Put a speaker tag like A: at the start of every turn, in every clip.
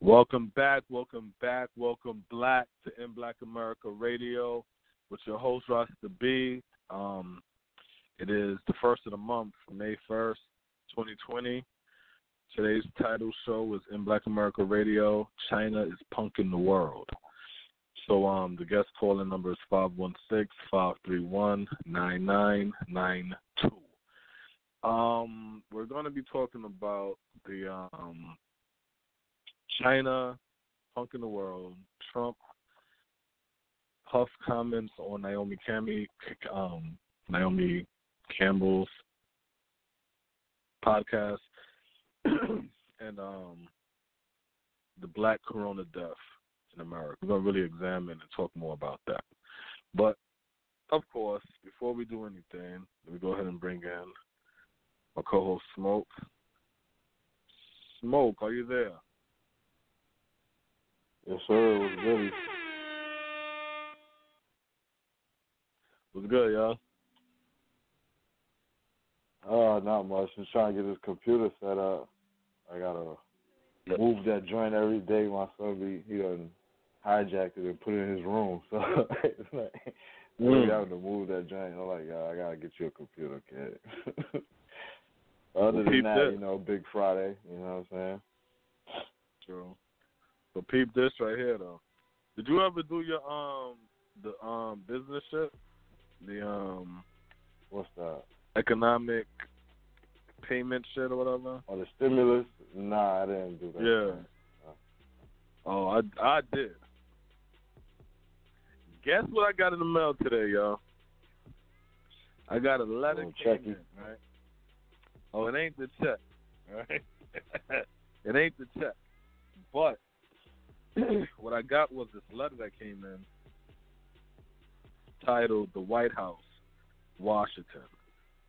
A: Welcome back, welcome black to In Black America Radio with your host, Rasta B. It is the first of the month, May 1st, 2020. Today's title show is In Black America Radio, China is Punking the World. So the guest calling number is 516-531-9992. We're going to be talking about the China punking the world, Trump Puff comments on Naomi Campbell's podcast, and the black corona death in America. We're going to really examine and talk more about that. But, of course, before we do anything, let me go ahead and bring in my co-host, Smoke. Smoke, are you there?
B: Yes, sir. It was good.
A: What's good, y'all?
B: Not much. I'm trying to get this computer set up. I gotta move that joint every day. My son he done hijacked it and put it in his room. So it's like we having to move that joint. I'm like, I gotta get you a computer, kid. Other than that, Big Friday. You know what I'm saying?
A: True. So peep this right here though. Did you ever do your business shit? The
B: what's that?
A: Economic payment shit or whatever?
B: Oh, the stimulus? Nah, I didn't do that.
A: Yeah. Oh, I did. Guess what I got in the mail today, y'all? I got a letter came in, right? Oh, it ain't the check, right? It ain't the check. But what I got was this letter that came in titled The White House, Washington.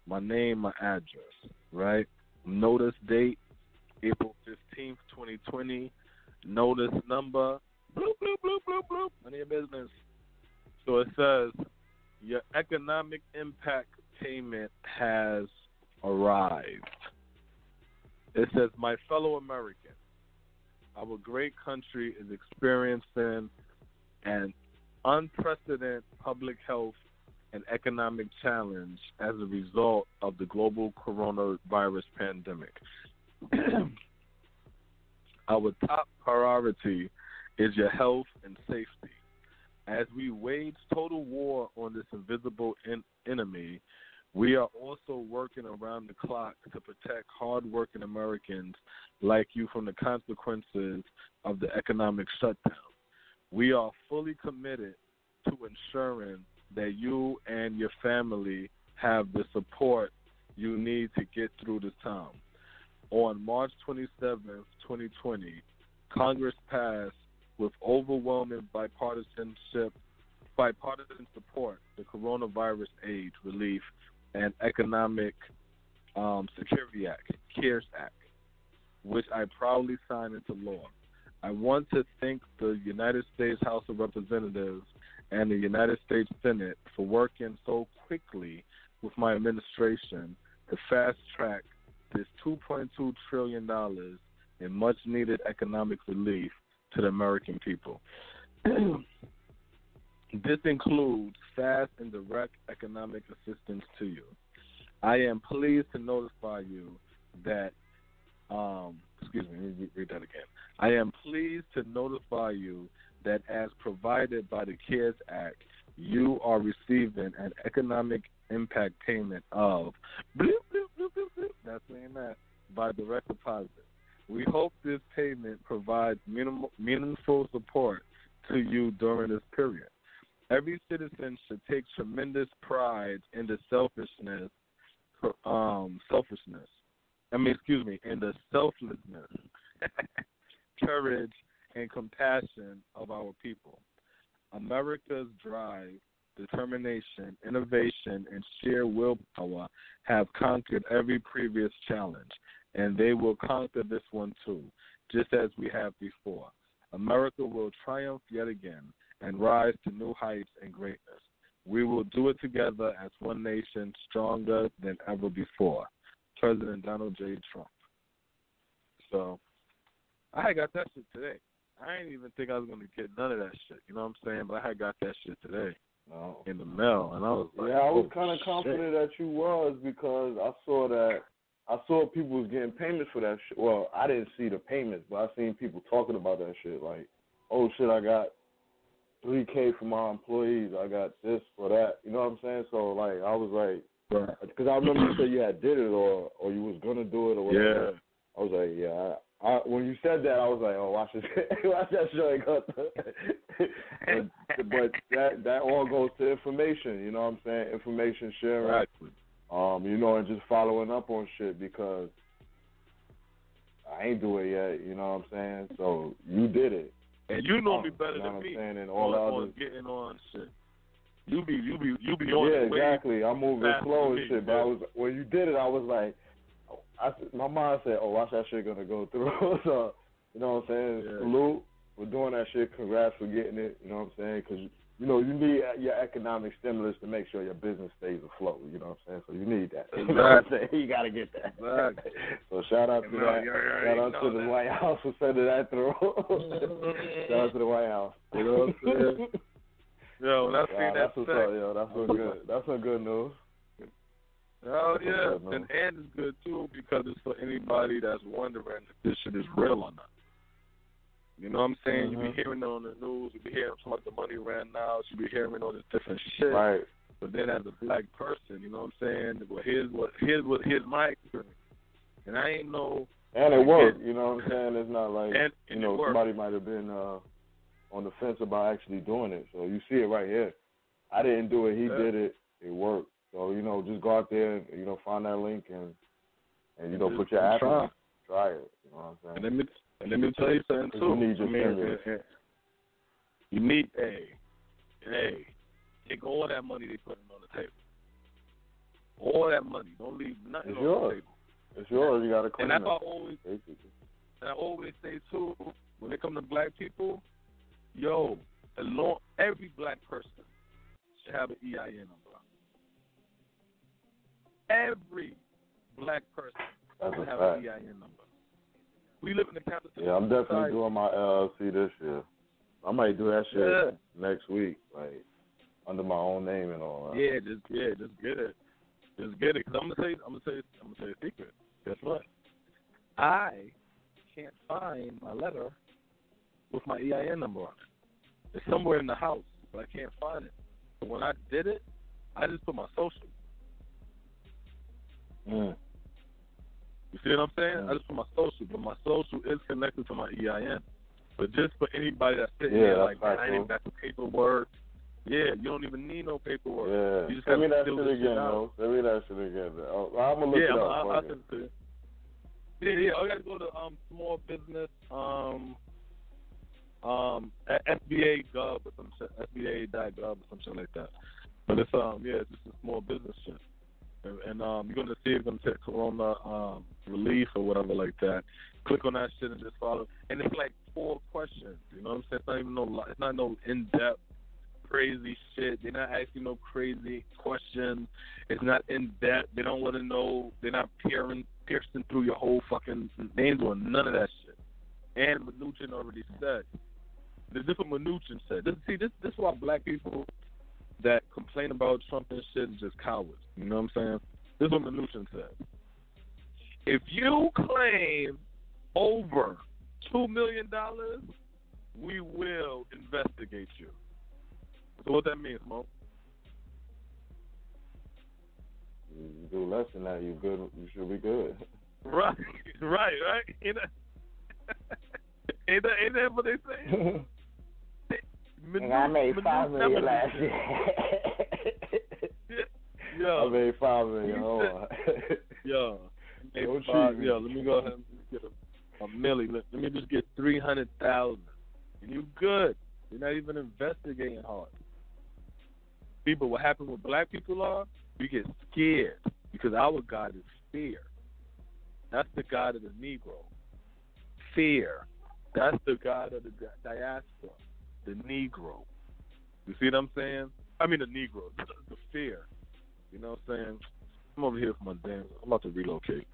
A: My name, my address, right? Notice date, April 15th, 2020. Notice number, bloop, bloop, bloop, bloop, bloop. None of your business. So it says, your economic impact payment has arrived. It says, my fellow Americans, our great country is experiencing an unprecedented public health and economic challenge as a result of the global coronavirus pandemic. Our top priority is your health and safety. As we wage total war on this invisible enemy, we are also working around the clock to protect hardworking Americans like you from the consequences of the economic shutdown. We are fully committed to ensuring that you and your family have the support you need to get through this time. On March 27th, 2020, Congress passed with overwhelming bipartisan support the Coronavirus Aid, Relief, and Economic Security Act, CARES Act, which I proudly signed into law. I want to thank the United States House of Representatives and the United States Senate for working so quickly with my administration to fast-track this $2.2 trillion in much-needed economic relief to the American people. This includes fast and direct economic assistance to you. I am pleased to notify you that, let me read that again. I am pleased to notify you that as provided by the CARES Act, you are receiving an economic impact payment of that's saying that by direct deposit. We hope this payment provides meaningful support to you during this period. Every citizen should take tremendous pride in the selflessness, courage, and compassion of our people. America's drive, determination, innovation, and sheer willpower have conquered every previous challenge, and they will conquer this one too, just as we have before. America will triumph yet again, and rise to new heights and greatness. We will do it together as one nation, stronger than ever before. President Donald J. Trump. So, I got that shit today. I didn't even think I was going to get none of that shit. You know what I'm saying? But I got that shit today in the mail, and I was like,
B: yeah, I was kind of confident that you was, because I saw people was getting payments for that shit. Well, I didn't see the payments, but I seen people talking about that shit. Like, oh shit, I got $3K for my employees. I got this for that. You know what I'm saying? So like, I was like, because I remember you said you had did it or you was gonna do it or whatever.
A: yeah.
B: I was like, yeah. When you said that, I was like, oh, watch that show. But that all goes to information. You know what I'm saying? Information sharing.
A: Exactly.
B: You know, and just following up on shit, because I ain't do it yet. You know what I'm saying? So you did it.
A: And you know me better
B: you know
A: than
B: what
A: me.
B: I'm saying? And all
A: on getting on shit. You be on
B: yeah,
A: the way.
B: exactly. I'm moving slow and shit.
A: Yeah.
B: But when you did it, I was like, my mind said, oh, watch that shit gonna go through. So, you know what I'm saying?
A: Yeah.
B: Salute for doing that shit. Congrats for getting it. You know what I'm saying? Because, you know, you need your economic stimulus to make sure your business stays afloat. You know what I'm saying? So you need that.
A: Exactly.
B: You know what I'm saying? You got to get that.
A: Exactly.
B: So shout out to that. Shout out to the White House for sending that through. Shout out to the White House.
A: You know what I'm saying? Yo, when I see that
B: that's what's up, yo. That's some good. That's some good news.
A: Oh, yeah, and it's good, too, because it's for anybody that's wondering if this shit is real or not. You know what I'm saying?
B: Mm-hmm.
A: You be hearing it on the news, you be hearing about the money ran out, you be hearing all this different shit.
B: Right.
A: But then as a black person, you know what I'm saying? Well, here's my experience. And I ain't know.
B: And it worked, you know what I'm saying? It's not like,
A: and
B: you know, somebody might have been on the fence about actually doing it. So you see it right here. I didn't do it. He did it. It worked. So, you know, just go out there and, you know, find that link and you know, put your app in. Try it. You know what I'm saying?
A: And let me tell you something, too.
B: You need your stimulus.
A: You need, take all that money they putting on the table. All that money. Don't leave nothing on the table.
B: It's yours. You got to claim it.
A: And I always say, too, when it comes to black people, every black person should have an EIN number. Every black person should have an EIN number. We live in the capital.
B: Yeah, I'm definitely doing my LLC this year. I might do that shit next week, like under my own name and all that.
A: Just get it. Just get it. Cause I'm gonna tell you a secret. Guess what? I can't find my letter with my EIN number on it. It's somewhere in the house, but I can't find it. But when I did it, I just put my social. You see what I'm saying? I just put my social, but my social is connected to my EIN. But just for anybody that's sitting there like, I ain't even got the paperwork. Yeah, you don't even need no paperwork.
B: Yeah.
A: You just
B: Send me
A: have
B: that
A: to
B: shit again, though. Send me that shit again. I'm going to look it up.
A: I'll send it to you. Yeah, I got to go to small business, SBA Gov or some shit, SBA.gov or some shit like that. But it's it's just a small business shit. And you're going to see it's going to take Corona relief or whatever like that. Click on that shit and just follow. And it's like 4 questions. You know what I'm saying? It's not no in-depth, crazy shit. They're not asking no crazy questions. It's not in-depth. They don't want to know. They're not piercing through your whole fucking names or none of that shit. And Mnuchin already said. This is what Mnuchin said. This is why black people that complain about Trump and shit is just cowards. You know what I'm saying? This is what Mnuchin said. If you claim over $2 million, we will investigate you. So what that means, Mo?
B: You do less than that, you good. You should be good.
A: Right. Ain't that what they say?
B: And I made $5 million last year.
A: Yo,
B: I made $5 million. Hold on.
A: Let me go ahead and get a milli. Let me just get 300,000, and you good. You're not even investigating hard. People, what happened with black people are we get scared because our God is fear. That's the God of the Negro. Fear. That's the God of the diaspora. The Negro. You see what I'm saying? I mean the Negroes, the fear. You know what I'm saying? I'm over here for my damn. I'm about to relocate.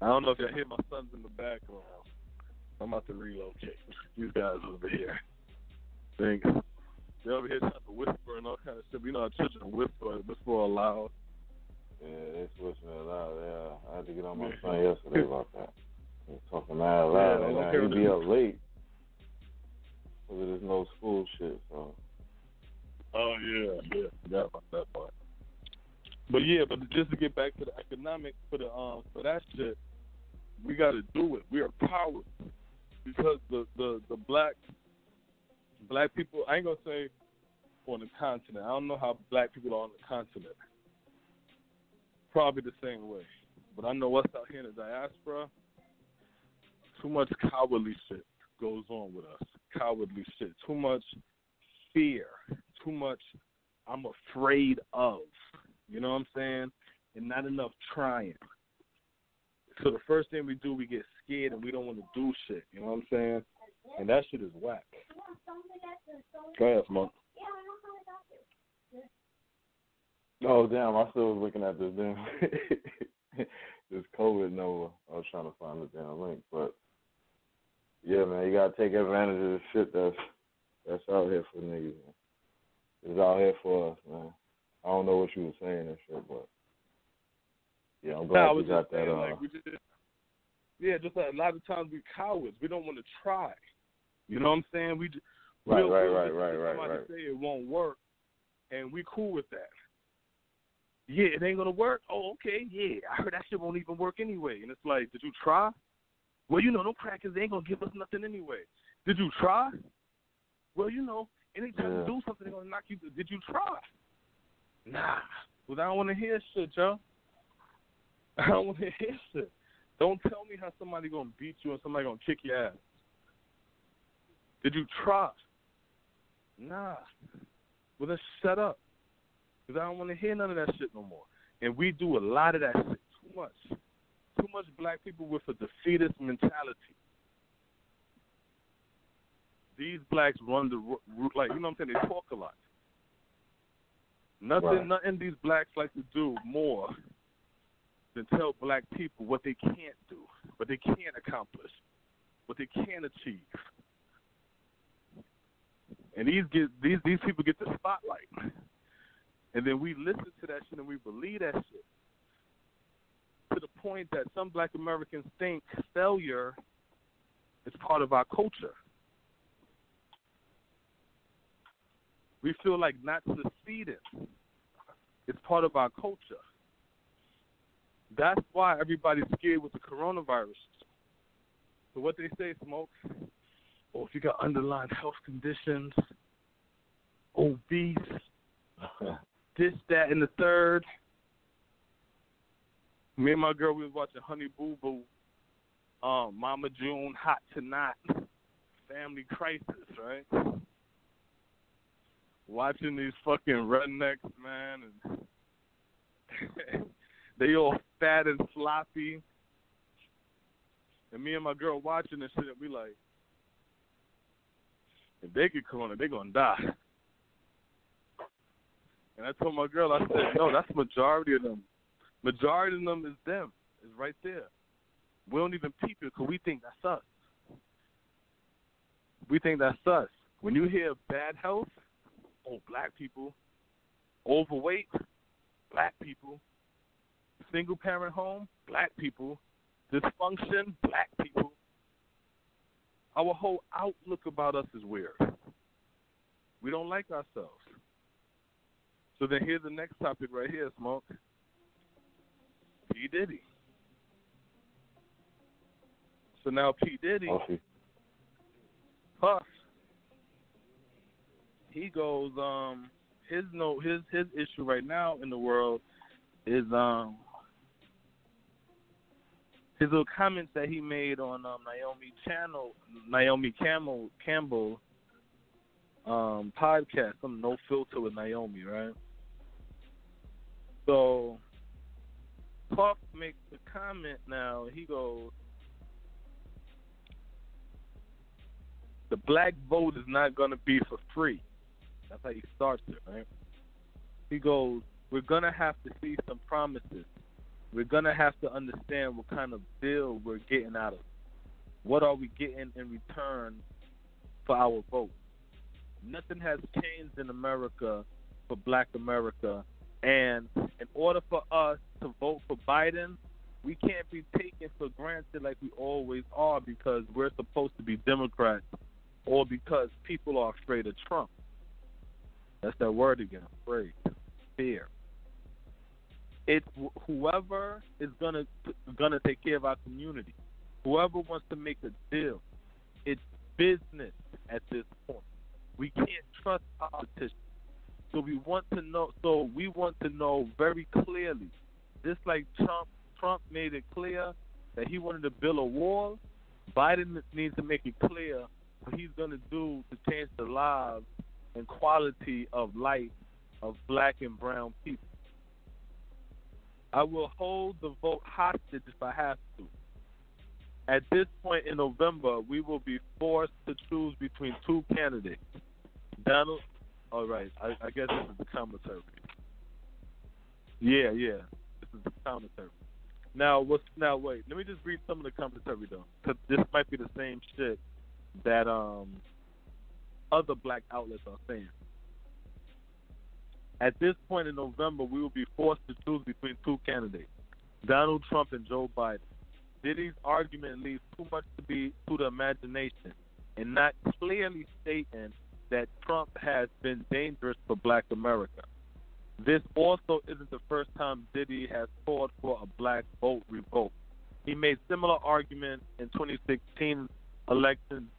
A: I don't know if y'all hear my sons in the background. I'm about to relocate. These guys over here. Thanks. They over here trying to whisper and all kind of shit. You know how children whisper all loud.
B: Yeah, they switching it loud. Yeah, I had to get on my son yesterday about that. He was talking mad loud, and now he be up late because there's no school shit. So.
A: Oh yeah, forgot about that part. But yeah, but just to get back to the economic for that shit, we got to do it. We are powerless because the black people. I ain't gonna say on the continent. I don't know how black people are on the continent. Probably the same way, but I know what's out here in the diaspora. Too much cowardly shit goes on with us. Cowardly shit. Too much fear. Too much. I'm afraid of. You know what I'm saying? And not enough trying. So the first thing we do, we get scared and we don't want to do shit. You know what I'm saying? And that shit is whack. Go ahead, Smoke.
B: Oh, damn. I still was looking at this damn this COVID number. I was trying to find the damn link. But, yeah, man, you got to take advantage of the shit that's out here for niggas, man. It's out here for us, man. I don't know what you were saying and shit, but yeah, I'm glad you got that.
A: Just a lot of times we cowards. We don't want to try. You know what I'm saying?
B: Right.
A: Somebody say it won't work, and we cool with that. Yeah, it ain't gonna work. Oh, okay. Yeah, I heard that shit won't even work anyway. And it's like, did you try? Well, you know, them crackers, they ain't gonna give us nothing anyway. Did you try? Well, you know, anytime you do something, they're gonna knock you. Did you try? Nah, because I don't want to hear shit, yo. I don't want to hear shit. Don't tell me how somebody going to beat you and somebody going to kick your ass. Did you try? Nah. Well, then shut up. Because I don't want to hear none of that shit no more. And we do a lot of that shit. Too much. Too much black people with a defeatist mentality. These blacks run the, like, you know what I'm saying? They talk a lot. Nothing these blacks like to do more than tell black people what they can't do, what they can't accomplish, what they can't achieve. And these people get the spotlight. And then we listen to that shit and we believe that shit. To the point that some black Americans think failure is part of our culture. We feel like not succeeding is part of our culture. That's why everybody's scared with the coronavirus. So what they say, Smoke, if you got underlying health conditions, obese, this, that, and the third. Me and my girl, we was watching Honey Boo Boo, Mama June, Hot Tonight, Family Crisis, right? Watching these fucking rednecks, man, and they all fat and sloppy. And me and my girl watching this shit, and we like, if they get corona, they gonna die. And I told my girl, I said, no, that's the majority of them. Majority of them is them. It's right there. We don't even peep it because we think that's us. We think that's us. When you hear bad health, black people. Overweight, black people. Single parent home, black people. Dysfunction, black people. Our whole outlook about us is weird. We don't like ourselves. So then here's the next topic right here, Smoke. P. Diddy. So now P. Diddy, Puff, he goes, his issue right now in the world is his little comments that he made on Naomi Campbell podcast, some No Filter with Naomi, right? So Puff makes the comment now. He goes, the black vote is not going to be for free. That's how he starts it, right? He goes, we're going to have to see some promises. We're going to have to understand what kind of deal we're getting out of it. What are we getting in return for our vote? Nothing has changed in America for black America. And in order for us to vote for Biden, we can't be taken for granted like we always are because we're supposed to be Democrats or because people are afraid of Trump. That's that word again, afraid, fear. It's whoever is gonna take care of our community, whoever wants to make a deal. It's business at this point. We can't trust politicians. So we want to know. So we want to know very clearly, just like Trump made it clear that he wanted to build a wall. Biden needs to make it clear what he's going to do to change the lives and quality of life of black and brown people. I will hold the vote hostage if I have to. At this point in November, we will be forced to choose between two candidates. Donald, all right, I guess this is the commentary. Yeah, this is the commentary. Now, wait, let me just read some of the commentary though, because this might be the same shit that other black outlets are saying. At this point in November, we will be forced to choose between two candidates, Donald Trump and Joe Biden. Diddy's argument leaves too much to the imagination and not clearly stating that Trump has been dangerous for black America. This also isn't the first time Diddy has called for a black vote revoke. He made similar arguments in 2016 elections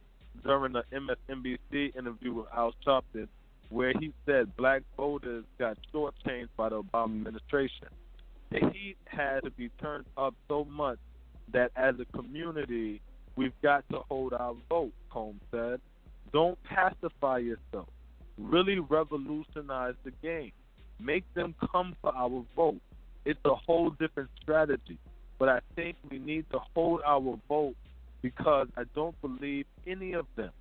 A: during the MSNBC interview with Al Sharpton, where he said black voters got shortchanged by the Obama administration. The heat had to be turned up so much that as a community, we've got to hold our vote, Combs said. Don't pacify yourself. Really revolutionize the game. Make them come for our vote. It's a whole different strategy. But I think we need to hold our vote because I don't believe any of them.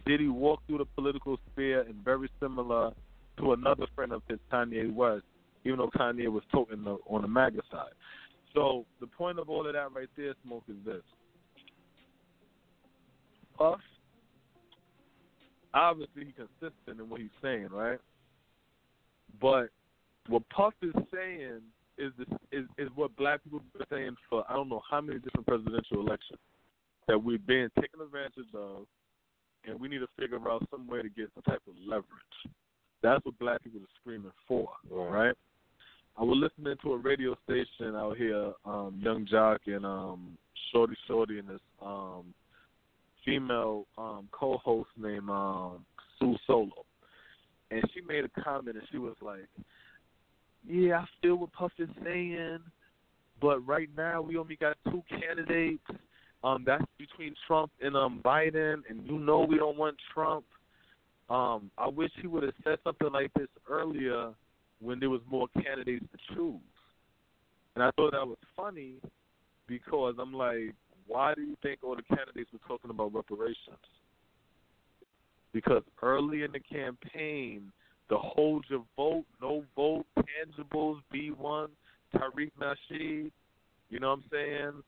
A: Did he walk through the political sphere and very similar to another friend of his, Kanye West, even though Kanye was talking on the MAGA side. So the point of all of that right there, Smoke, is this. Puff, obviously he's consistent in what he's saying, right? But what Puff is saying is what black people have been saying for I don't know how many different presidential elections, that we've been taken advantage of, and we need to figure out some way to get some type of leverage. That's what black people are screaming for, right? I was listening to a radio station out here, Young Jock and Shorty and this female co-host named Sue Solo. And she made a comment and she was like, yeah, I feel what Puff is saying, but right now we only got two candidates. That's between Trump and Biden, and you know we don't want Trump. I wish he would have said something like this earlier when there was more candidates to choose. And I thought that was funny because I'm like, why do you think all the candidates were talking about reparations? Because early in the campaign, the hold your vote, no vote, tangibles, B1, Tariq Nasheed, you know what I'm saying?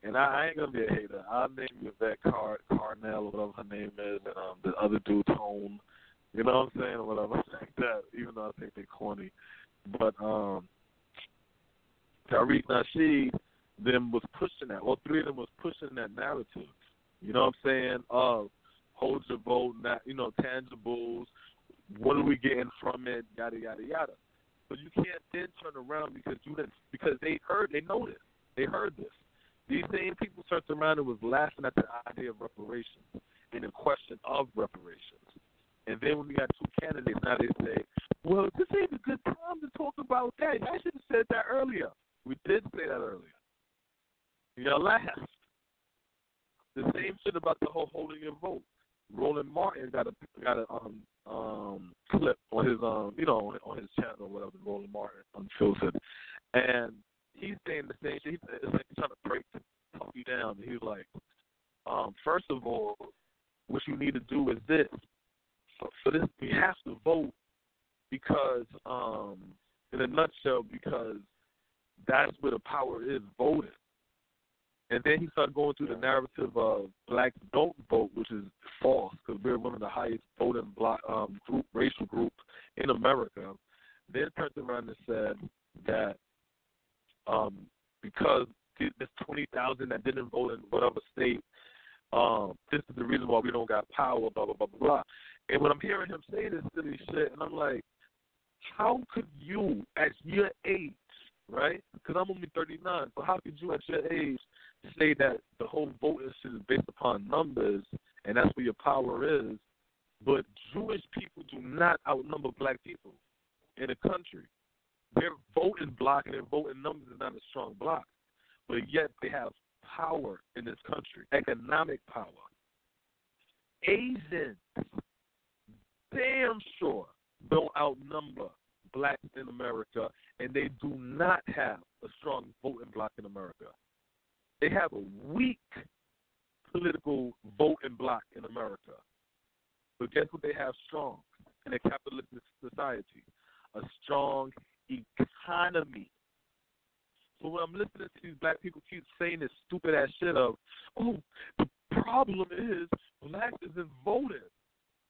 A: And I ain't going to be a hater. I'll name you Yvette Carnell or whatever her name is, and the other dude, Tone. You know what I'm saying? Or whatever like that, even though I think they're corny. But Tariq Nasheed them was pushing that. All three of them was pushing that narrative. You know what I'm saying? Of hold your vote, tangibles. What are we getting from it? Yada yada yada. But you can't then turn around because they know this. They heard this. These same people turned around and was laughing at the idea of reparations and the question of reparations. And then when we got two candidates, now they say, well, this ain't a good time to talk about that. I should have said that earlier. We did say that earlier. Y'all laughed. The same shit about the whole holding your vote. Roland Martin got a clip on his on his channel or whatever, Roland Martin Unfiltered, and he's saying the same shit. He's trying to break you down. And he's like, first of all, what what you need to do is this. So this, we have to vote because, in a nutshell, because that's where the power is, voting. And then he started going through the narrative of blacks don't vote, which is false, because we're one of the highest voting racial groups in America. Then turned around and said that because there's 20,000 that didn't vote in whatever state, this is the reason why we don't got power, blah, blah, blah, blah, blah. And when I'm hearing him say this silly shit, and I'm like, how could you, at your age, right? Because I'm only 39, so how could you, at your age, say that the whole voting shit is based upon numbers, and that's where your power is, but Jewish people do not outnumber black people in the country. Their voting block and their voting numbers is not a strong block, but yet they have power in this country, economic power. Asians, damn sure, don't outnumber blacks in America, and they do not have a strong voting block in America. They have a weak political voting block in America. But guess what they have strong in a capitalistic society? A strong economy. So when I'm listening to these black people keep saying this stupid ass shit of, oh, the problem is blacks isn't voting.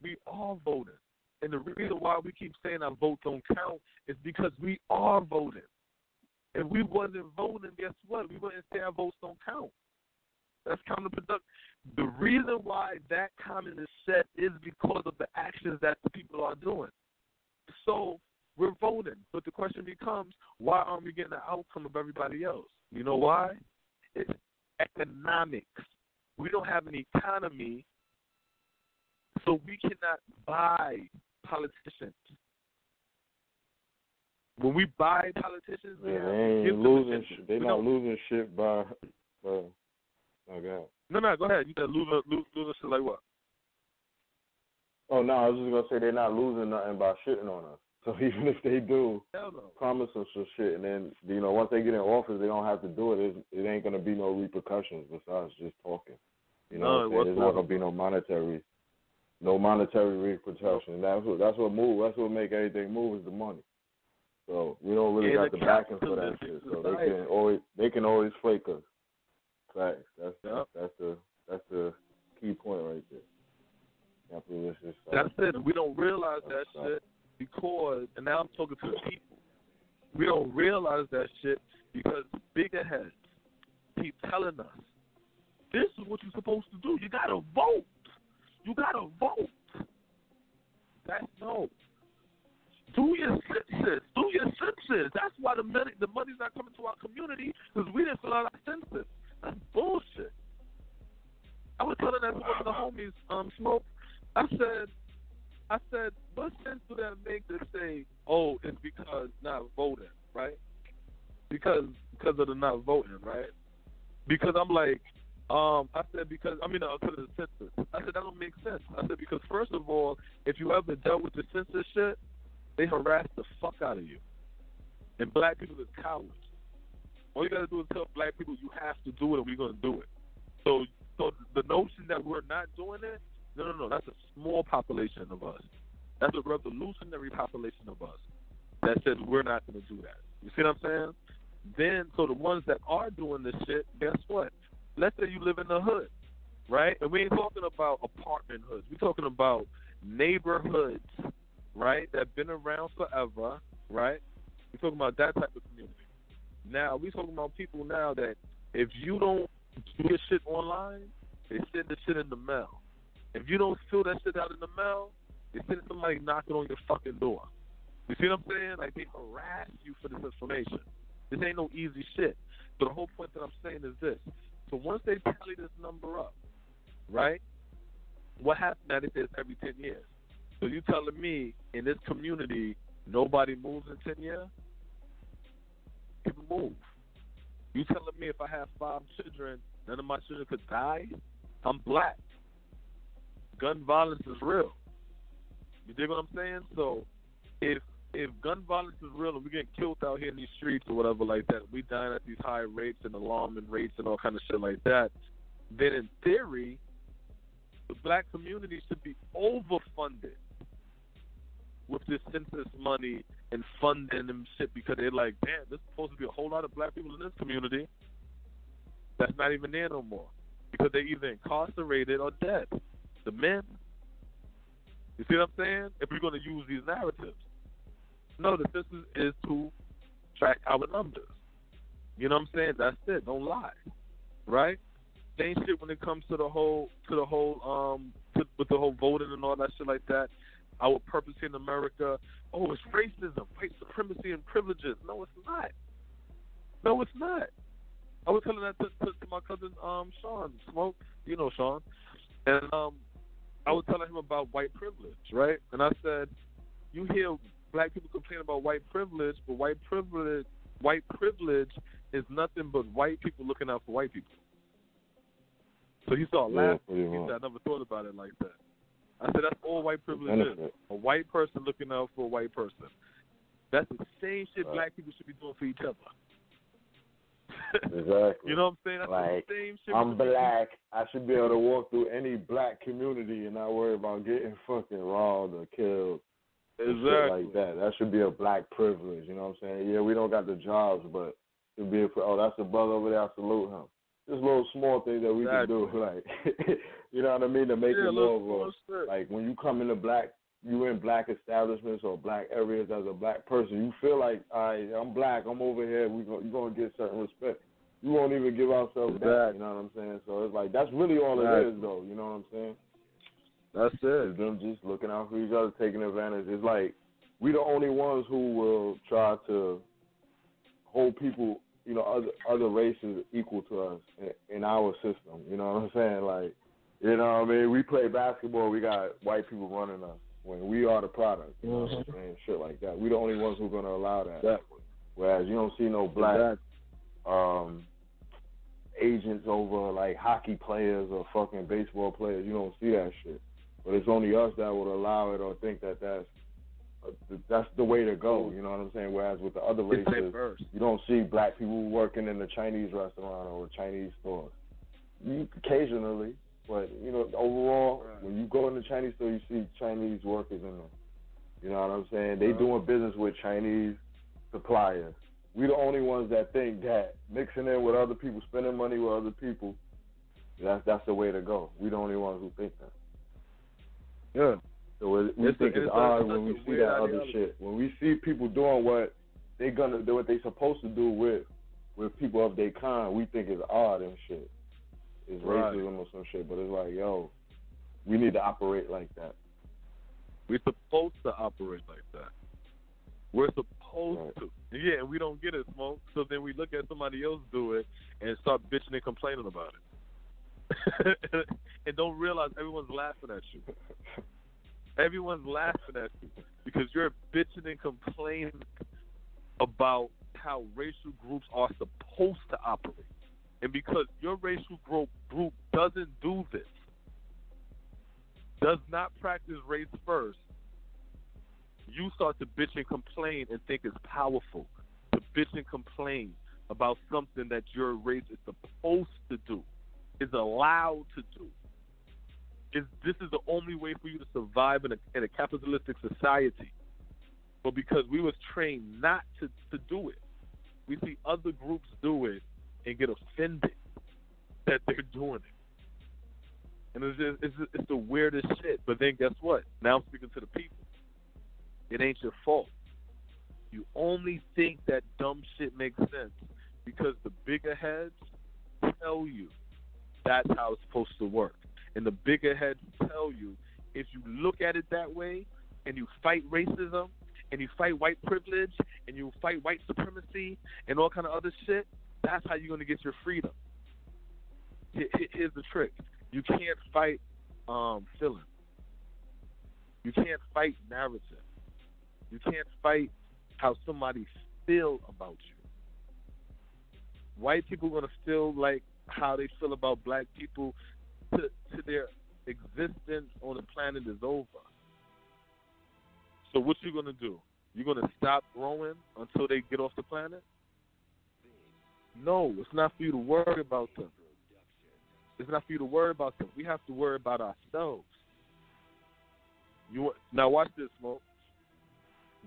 A: We are voting. And the reason why we keep saying our votes don't count is because we are voting. If we wasn't voting, guess what? We wouldn't say our votes don't count. That's counterproductive. The reason why that comment is said is because of the actions that the people are doing. So we're voting, but the question becomes, why aren't we getting the outcome of everybody else? You know why? It's economics. We don't have an economy, so we cannot buy politicians. When we buy politicians,
B: they ain't losing. They're not losing shit by. Oh God.
A: No, go ahead. You said losing shit like what?
B: Oh no, I was just gonna say they're not losing nothing by shitting on us. So even if they do promise us some shit, and then once they get in office, they don't have to do it. It ain't gonna be no repercussions besides just talking. There's not gonna be no monetary repercussion. That's what move. That's what make everything move is the money. So we don't really got the backing for that shit. So they can always flake us. Facts. That's the key point right there.
A: That's it. We don't realize that shit because, and now I'm talking to the people. We don't realize that shit because bigger heads keep telling us, this is what you're supposed to do. You gotta vote. You gotta vote. That's no. Do your census. That's why the money's not coming to our community because we didn't fill out our census. That's bullshit. I was telling that to one of the homies, Smoke. I said, what sense do that make to say, oh, it's because not voting, right? Because of the not voting, right? Because I'm like, I said because of the census. I said that don't make sense. I said because first of all, if you ever dealt with the census shit, they harass the fuck out of you. And black people are cowards. All you gotta do is tell black people you have to do it and we're gonna do it. So the notion that we're not doing it, no, that's a small population of us. That's a revolutionary population of us that says we're not gonna do that. You see what I'm saying? Then so the ones that are doing this shit, guess what? Let's say you live in the hood, right? And we ain't talking about apartment hoods. We're talking about neighborhoods, right, that have been around forever, right? We're talking about that type of community. Now, we're talking about people now that if you don't do your shit online, they send the shit in the mail. If you don't fill that shit out in the mail, they send somebody knocking on your fucking door. You see what I'm saying? Like, they harass you for this information. This ain't no easy shit. So the whole point that I'm saying is this. So once they tally this number up, right, what happens now? They say it's every 10 years. So you telling me in this community nobody moves in 10 years? People move. You telling me if I have 5 children, none of my children could die? I'm black. Gun violence is real. You dig what I'm saying? So if gun violence is real and we get killed out here in these streets or whatever like that, we dying at these high rates and alarming rates and all kind of shit like that, then in theory, The black community should be overfunded with this census money and funding and shit because they're like, damn, there's supposed to be a whole lot of black people in this community that's not even there no more because they're either incarcerated or dead. The men. You see what I'm saying? If we're going to use these narratives. No, the census is to track our numbers. You know what I'm saying? That's it. Don't lie. Right? Same shit when it comes to the whole with the whole voting and all that shit like that. Our purpose in America, oh, it's racism, white supremacy, and privileges. No, it's not. No, it's not. I was telling that to my cousin Sean Smoke. You know Sean. And I was telling him about white privilege, right? And I said, you hear black people complain about white privilege, but white privilege is nothing but white people looking out for white people. So he started laughing. He said, I never thought about it like that. I said, that's all white privilege is. A white person looking out for a white person. That's the same shit black people should be doing for each other.
B: Exactly.
A: You know what I'm saying? That's
B: like,
A: the same shit.
B: I'm black. I should be able to walk through any black community and not worry about getting fucking robbed or killed.
A: Exactly.
B: Shit like that. That should be a black privilege. You know what I'm saying? Yeah, we don't got the jobs, but to be that's a brother over there. I salute him. Just little small things that we can do, like you know what I mean, to make it more of a like when you come into you in black establishments or black areas as a black person, you feel like, all right, I'm black, I'm over here, you're going to get certain respect. You won't even give ourselves back, you know what I'm saying? So it's like, that's really all it is, though, you know what I'm saying?
A: That's it.
B: It's them just looking out for each other, taking advantage. It's like, we the only ones who will try to hold people, you know, other races equal to us in our system, you know what I'm saying? Like, you know what I mean? We play basketball, we got white people running us. When we are the product, you know what I'm saying? Shit like that. We the only ones who are going to allow that.
A: Exactly.
B: Whereas you don't see no black agents over, like, hockey players or fucking baseball players. You don't see that shit. But it's only us that would allow it or think that that's the way to go, you know what I'm saying? Whereas with the other races, you don't see black people working in the Chinese restaurant or Chinese store. Occasionally. But, you know, overall, when you go in the Chinese store, you see Chinese workers in there. You know what I'm saying? They doing business with Chinese suppliers. We the only ones that think that mixing in with other people, spending money with other people, that's the way to go. We the only ones who think that.
A: Yeah.
B: So we think it's odd when we see that other shit. When we see people doing what they supposed to do with people of their kind, we think it's odd and shit. It's racism or some shit, but it's like, yo, we need to operate like that.
A: We're supposed to operate like that. We're supposed to. Yeah, and we don't get it, Smoke. So then we look at somebody else do it and start bitching and complaining about it. And don't realize everyone's laughing at you. Everyone's laughing at you because you're bitching and complaining about how racial groups are supposed to operate. And because your racial group doesn't do this, does not practice race first, you start to bitch and complain and think it's powerful to bitch and complain about something that your race is supposed to do, is allowed to do. This is the only way for you to survive in a capitalistic society. But because we was trained not to do it, we see other groups do it and get offended that they're doing it. And it's the weirdest shit. But then guess what? Now I'm speaking to the people. It ain't your fault. You only think that dumb shit makes sense because the bigger heads tell you that's how it's supposed to work. And the bigger heads tell you if you look at it that way and you fight racism and you fight white privilege and you fight white supremacy and all kind of other shit, that's how you're going to get your freedom. Here's the trick. You can't fight feeling. You can't fight narrative. You can't fight how somebody feel about you. White people are going to feel like how they feel about black people to their existence on the planet is over. So what you going to do? You're going to stop growing until they get off the planet? No, it's not for you to worry about them. It's not for you to worry about them. We have to worry about ourselves. Now watch this, Smoke.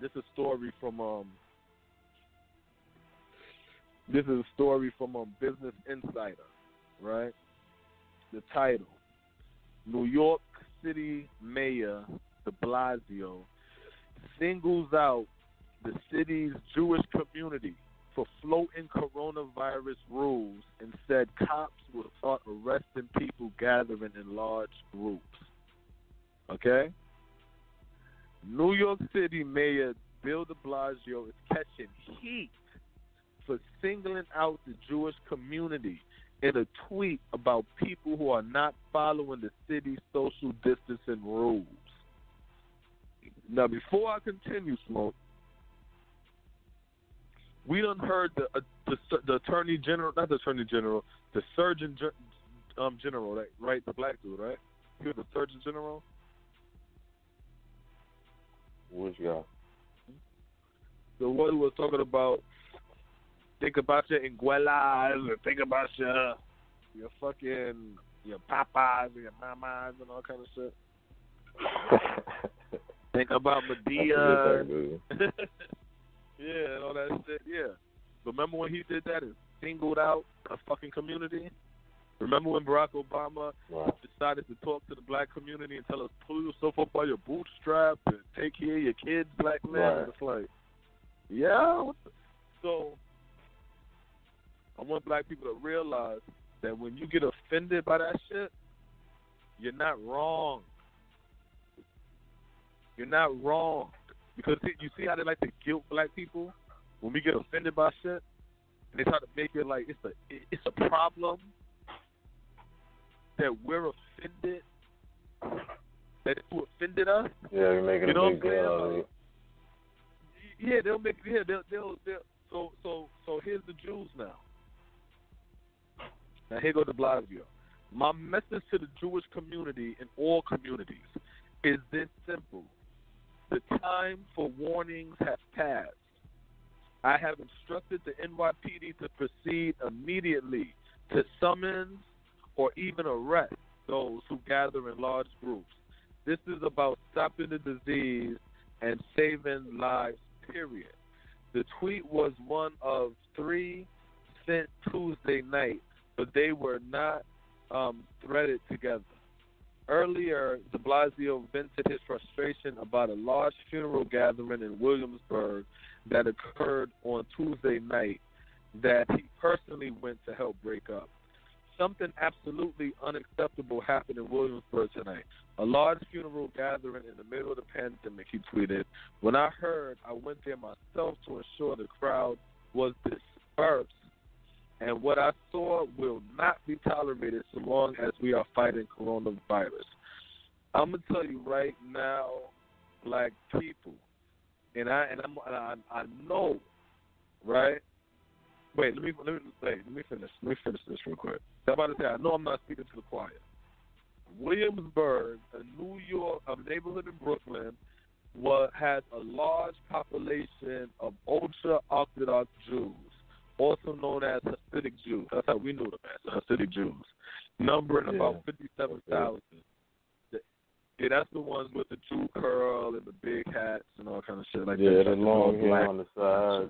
A: This is a story from Business Insider, right? The title: New York City Mayor de Blasio singles out the city's Jewish community for floating coronavirus rules and said cops will start arresting people gathering in large groups. Okay? New York City Mayor Bill de Blasio is catching heat for singling out the Jewish community in a tweet about people who are not following the city's social distancing rules. Now, before I continue, Smoke, we done heard the Attorney General, not the Attorney General, the Surgeon General, right? The black dude, right? He was the Surgeon General.
B: Which guy?
A: The one who was talking about think about your Inguelas and think about your papas and your mamas and all kind of shit. Think about Medea. Yeah, and all that shit, yeah. Remember when he did that and singled out a fucking community? Remember when Barack Obama decided to talk to the black community and tell us, pull yourself up by your bootstraps and take care of your kids, black men? Right. It's like, yeah. So I want black people to realize that when you get offended by that shit, you're not wrong. You're not wrong. Because you see how they like to guilt black people when we get offended by shit? And they try to make it like it's a problem that we're offended, that you offended us.
B: Yeah, you're making a big deal out of it.
A: Yeah, they'll make it. Yeah, they'll. So here's the Jews now. Now here goes de Blasio. My message to the Jewish community and all communities is this simple: the time for warnings has passed. I have instructed the NYPD to proceed immediately to summons or even arrest those who gather in large groups. This is about stopping the disease and saving lives, period. The tweet was one of 3 sent Tuesday night, but they were not threaded together. Earlier, de Blasio vented his frustration about a large funeral gathering in Williamsburg that occurred on Tuesday night that he personally went to help break up. Something absolutely unacceptable happened in Williamsburg tonight. A large funeral gathering in the middle of the pandemic, he tweeted. When I heard, I went there myself to ensure the crowd was dispersed. And what I saw will not be tolerated so long as we are fighting coronavirus. I'm going to tell you right now, black people, and I know, right? Wait, let me finish. Let me finish this real quick. I'm about to say, I know I'm not speaking to the choir. Williamsburg, a neighborhood in Brooklyn, has a large population of ultra-Orthodox Jews, also known as Hasidic Jews. That's how we know them as Hasidic Jews, numbering about 57,000. Yeah, that's the ones with the Jew curl and the big hats and all kind of shit like that.
B: Yeah, the long hair on the side,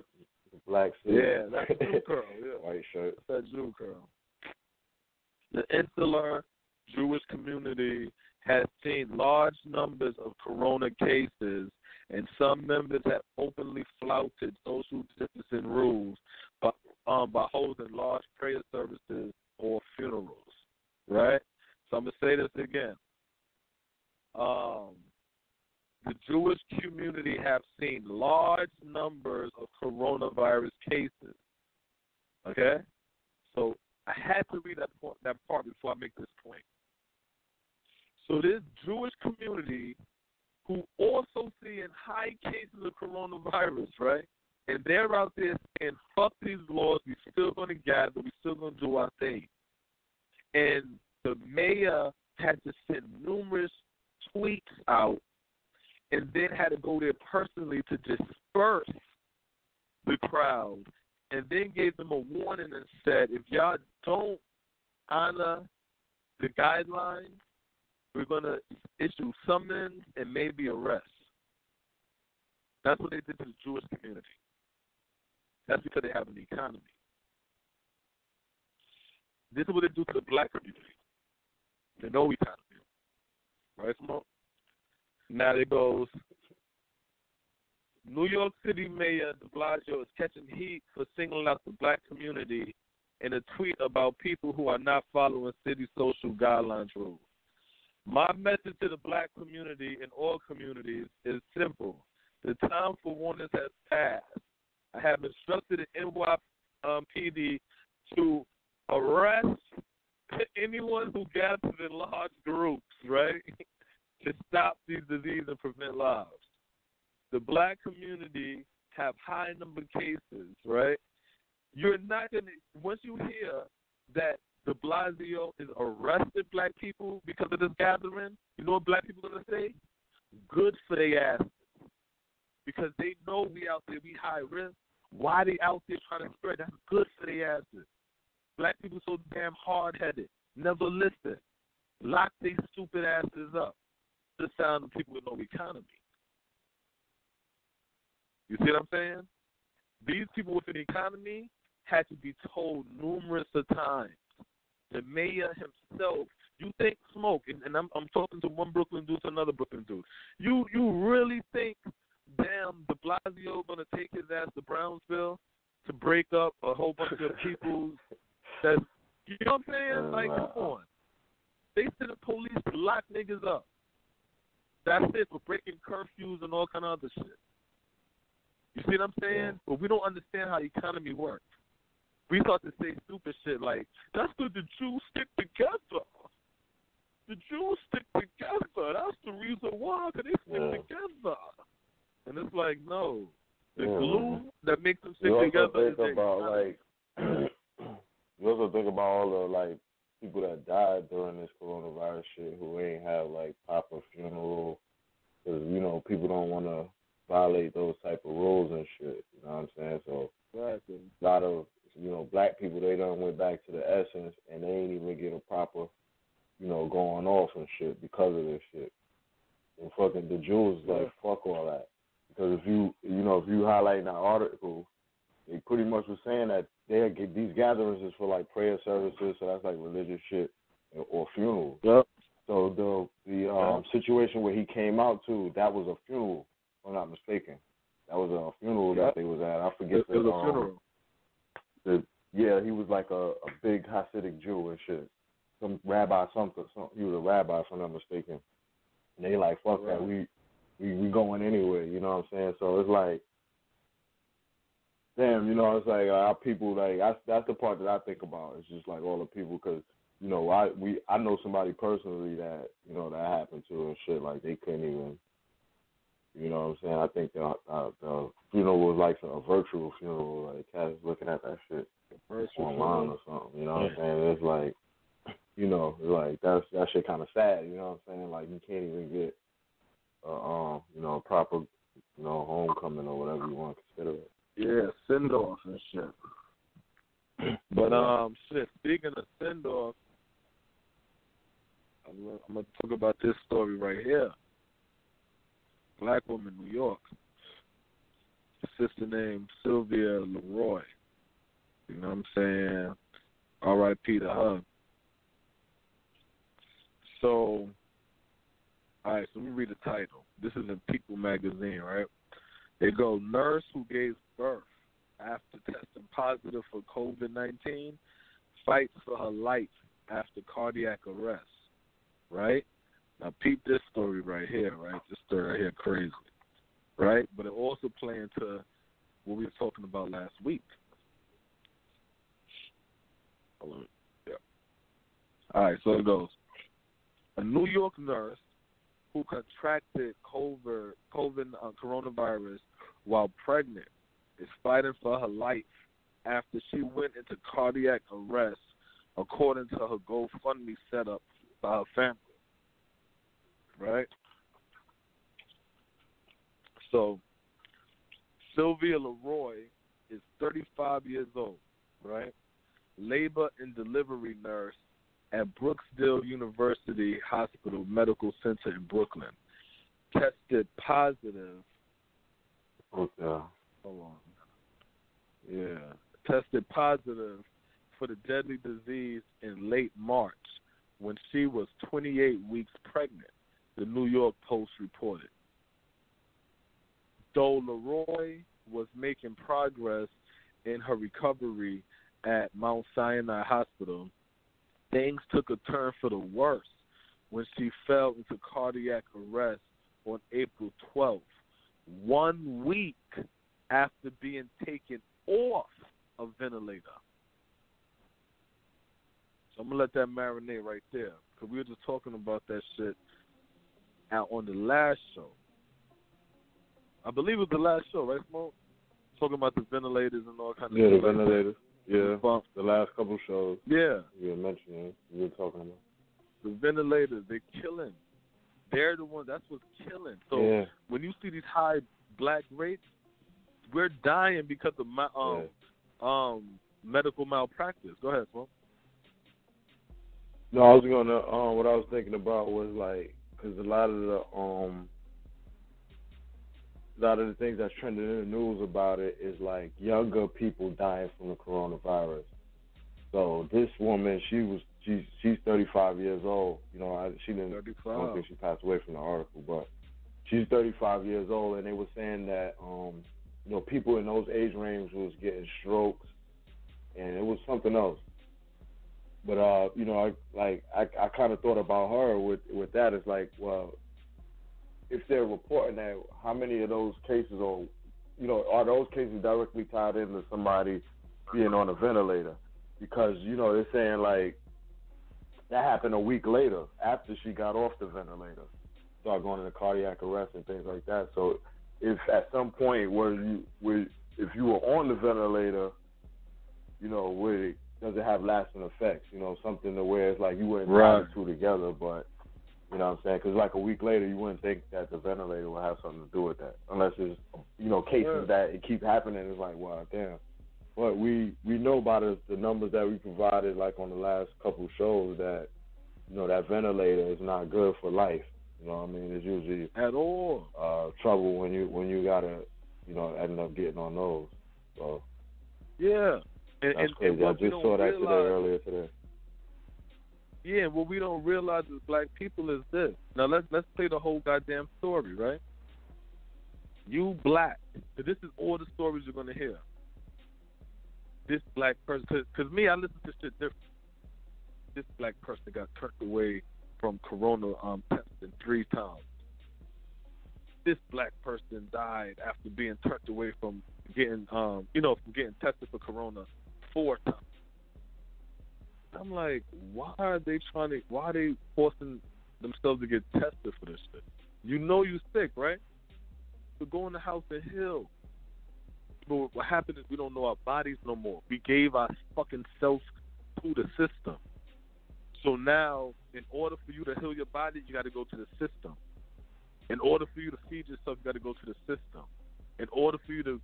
B: the black suit.
A: Yeah, that's the Jew curl. Yeah,
B: white shirt.
A: That's that Jew curl. The insular Jewish community has seen large numbers of corona cases, and some members have openly flouted social distancing rules by holding large prayer services or funerals. Right? So I'm going to say this again. The Jewish community have seen large numbers of coronavirus cases. Okay? So I had to read that part before I make this point. So this Jewish community who also seeing high cases of coronavirus, right? And they're out there saying, fuck these laws, we're still going to gather, we're still going to do our thing. And the mayor had to send numerous tweets out and then had to go there personally to disperse the crowd, and then gave them a warning and said, if y'all don't honor the guidelines, we're going to issue summons and maybe arrests. That's what they did to the Jewish community. That's because they have an economy. This is what they do to the black community. They know economy. Right, Smoke? Now it goes, New York City Mayor de Blasio is catching heat for singling out the black community in a tweet about people who are not following city social guidelines rules. My message to the black community and all communities is simple. The time for warnings has passed. I have instructed the NYPD to arrest anyone who gathers in large groups, right, to stop these diseases and prevent lives. The black community have high number of cases, right? You're not going to, once you hear that de Blasio is arrested black people because of this gathering, you know what black people are going to say? Good for their asses. Because they know we out there, we high risk. Why they out there trying to spread? That's good for their asses. Black people so damn hard-headed, never listen. Lock these stupid asses up. The sound of people with no economy. You see what I'm saying? These people with an economy had to be told numerous of times. The mayor himself, you think Smoke, and I'm talking to one Brooklyn dude to another Brooklyn dude. You really think, damn, de Blasio going to take his ass to Brownsville to break up a whole bunch of people that, you know what I'm saying? Like, come on. They send the police to lock niggas up. That's it, for breaking curfews and all kind of other shit. You see what I'm saying? Yeah. But we don't understand how the economy works. We thought to say stupid shit like, that's because the Jews stick together. The Jews stick together. That's the reason why, because they stick together. And it's like, no. The glue that makes them stick together is
B: about, like, you also think about all the, like, people that died during this coronavirus shit who ain't have, like, proper funeral. Because, you know, people don't want to violate those type of rules and shit. You know what I'm saying? So,
A: exactly.
B: A lot of, you know, black people, they done went back to the essence and they ain't even get a proper, you know, going off and shit because of this shit. And fucking the Jews, like, fuck all that. Because if you highlight that article, they pretty much were saying that these gatherings is for, like, prayer services, so that's, like, religious shit or funerals.
A: Yep.
B: So the situation where he came out to, that was a funeral, if I'm not mistaken. That was a funeral that they was at. I forget
A: it was a funeral.
B: He was like a big Hasidic Jew and shit. Some rabbi, he was a rabbi, if I'm not mistaken. And they like, fuck that, we going anyway, you know what I'm saying? So it's like, damn, you know, it's like our people, like, that's the part that I think about. It's just like all the people, because, you know, I know somebody personally that, you know, that happened to and shit, like they couldn't even, you know what I'm saying? I think the funeral was like a virtual funeral, like cats looking at that shit online or something, you know what I'm saying? It's like, you know, like that shit kind of sad, you know what I'm saying? Like you can't even get, you know, a proper, you know, homecoming or whatever you want to consider it.
A: Yeah, send off and shit. But shit. Speaking of send off, I'm gonna talk about this story right here. Black woman, New York. Sister named Sylvia Leroy. You know what I'm saying? R.I.P. to her. So, all right, so let me read the title. This is in People magazine, right? They go, nurse who gave birth after testing positive for COVID-19 fights for her life after cardiac arrest, right? Now, peep this story right here, right? This story right here, crazy, right? But it also play into what we were talking about last week. Yeah. All right, so it goes. A New York nurse who contracted coronavirus while pregnant is fighting for her life after she went into cardiac arrest, according to her GoFundMe setup by her family. Right? So, Sylvia Leroy is 35 years old, right? Labor and delivery nurse at Brooksville University Hospital Medical Center in Brooklyn tested positive.
B: Okay.
A: Hold on. Yeah. Tested positive for the deadly disease in late March when she was 28 weeks pregnant, the New York Post reported. Though Leroy was making progress in her recovery at Mount Sinai Hospital, things took a turn for the worse when she fell into cardiac arrest on April 12th, 1 week after being taken off a ventilator. So I'm going to let that marinate right there, because we were just talking about that shit out on the last show. I believe it was the last show, right, Smoke? Talking about the ventilators and all kinds of
B: shit.
A: shit.
B: Yeah, the ventilators.
A: Like
B: the last couple shows.
A: Yeah.
B: You were mentioning, you were talking about.
A: The ventilators, they're killing. They're the ones, that's what's killing. So when you see these high black rates, we're dying because of medical malpractice. Go ahead, Smoke.
B: No, I was gonna. What I was thinking about was like, because a lot of the things that's trending in the news about it is like younger people dying from the coronavirus. So this woman, she's 35 years old. You know, I don't think she passed away from the article, but she's 35 years old, and they were saying that you know, people in those age range was getting strokes, and it was something else. But you know, I kind of thought about her with that. It's like, well, if they're reporting that, how many of those cases are, you know, are those cases directly tied into somebody being on a ventilator? Because, you know, they're saying like that happened a week later after she got off the ventilator, started going into cardiac arrest and things like that. So if at some point if you were on the ventilator, you know, does it have lasting effects? You know, something to where it's like you wouldn't tie the two together, but you know what I'm saying? Because like a week later, you wouldn't think that the ventilator would have something to do with that, unless it's, you know, cases that it keep happening. It's like, wow, damn. But we know about the numbers that we provided, like on the last couple shows, that, you know, that ventilator is not good for life. You know what I mean? It's usually
A: at all
B: trouble when you gotta, you know, end up getting on those. So
A: yeah.
B: That's crazy. I just saw that earlier today.
A: Yeah, what we don't realize as black people is this. Now let's play the whole goddamn story, right? You black. So this is all the stories you're gonna hear. This black person, because me, I listen to shit different. This black person got turned away from corona testing 3 times. This black person died after being turned away from getting, from getting tested for corona 4 times. I'm like, why are they forcing themselves to get tested for this shit? You know you sick, right? So go in the house and heal. But what happened is we don't know our bodies no more. We gave our fucking self to the system. So now, in order for you to heal your body, you got to go to the system. In order for you to feed yourself, you got to go to the system. In order for you to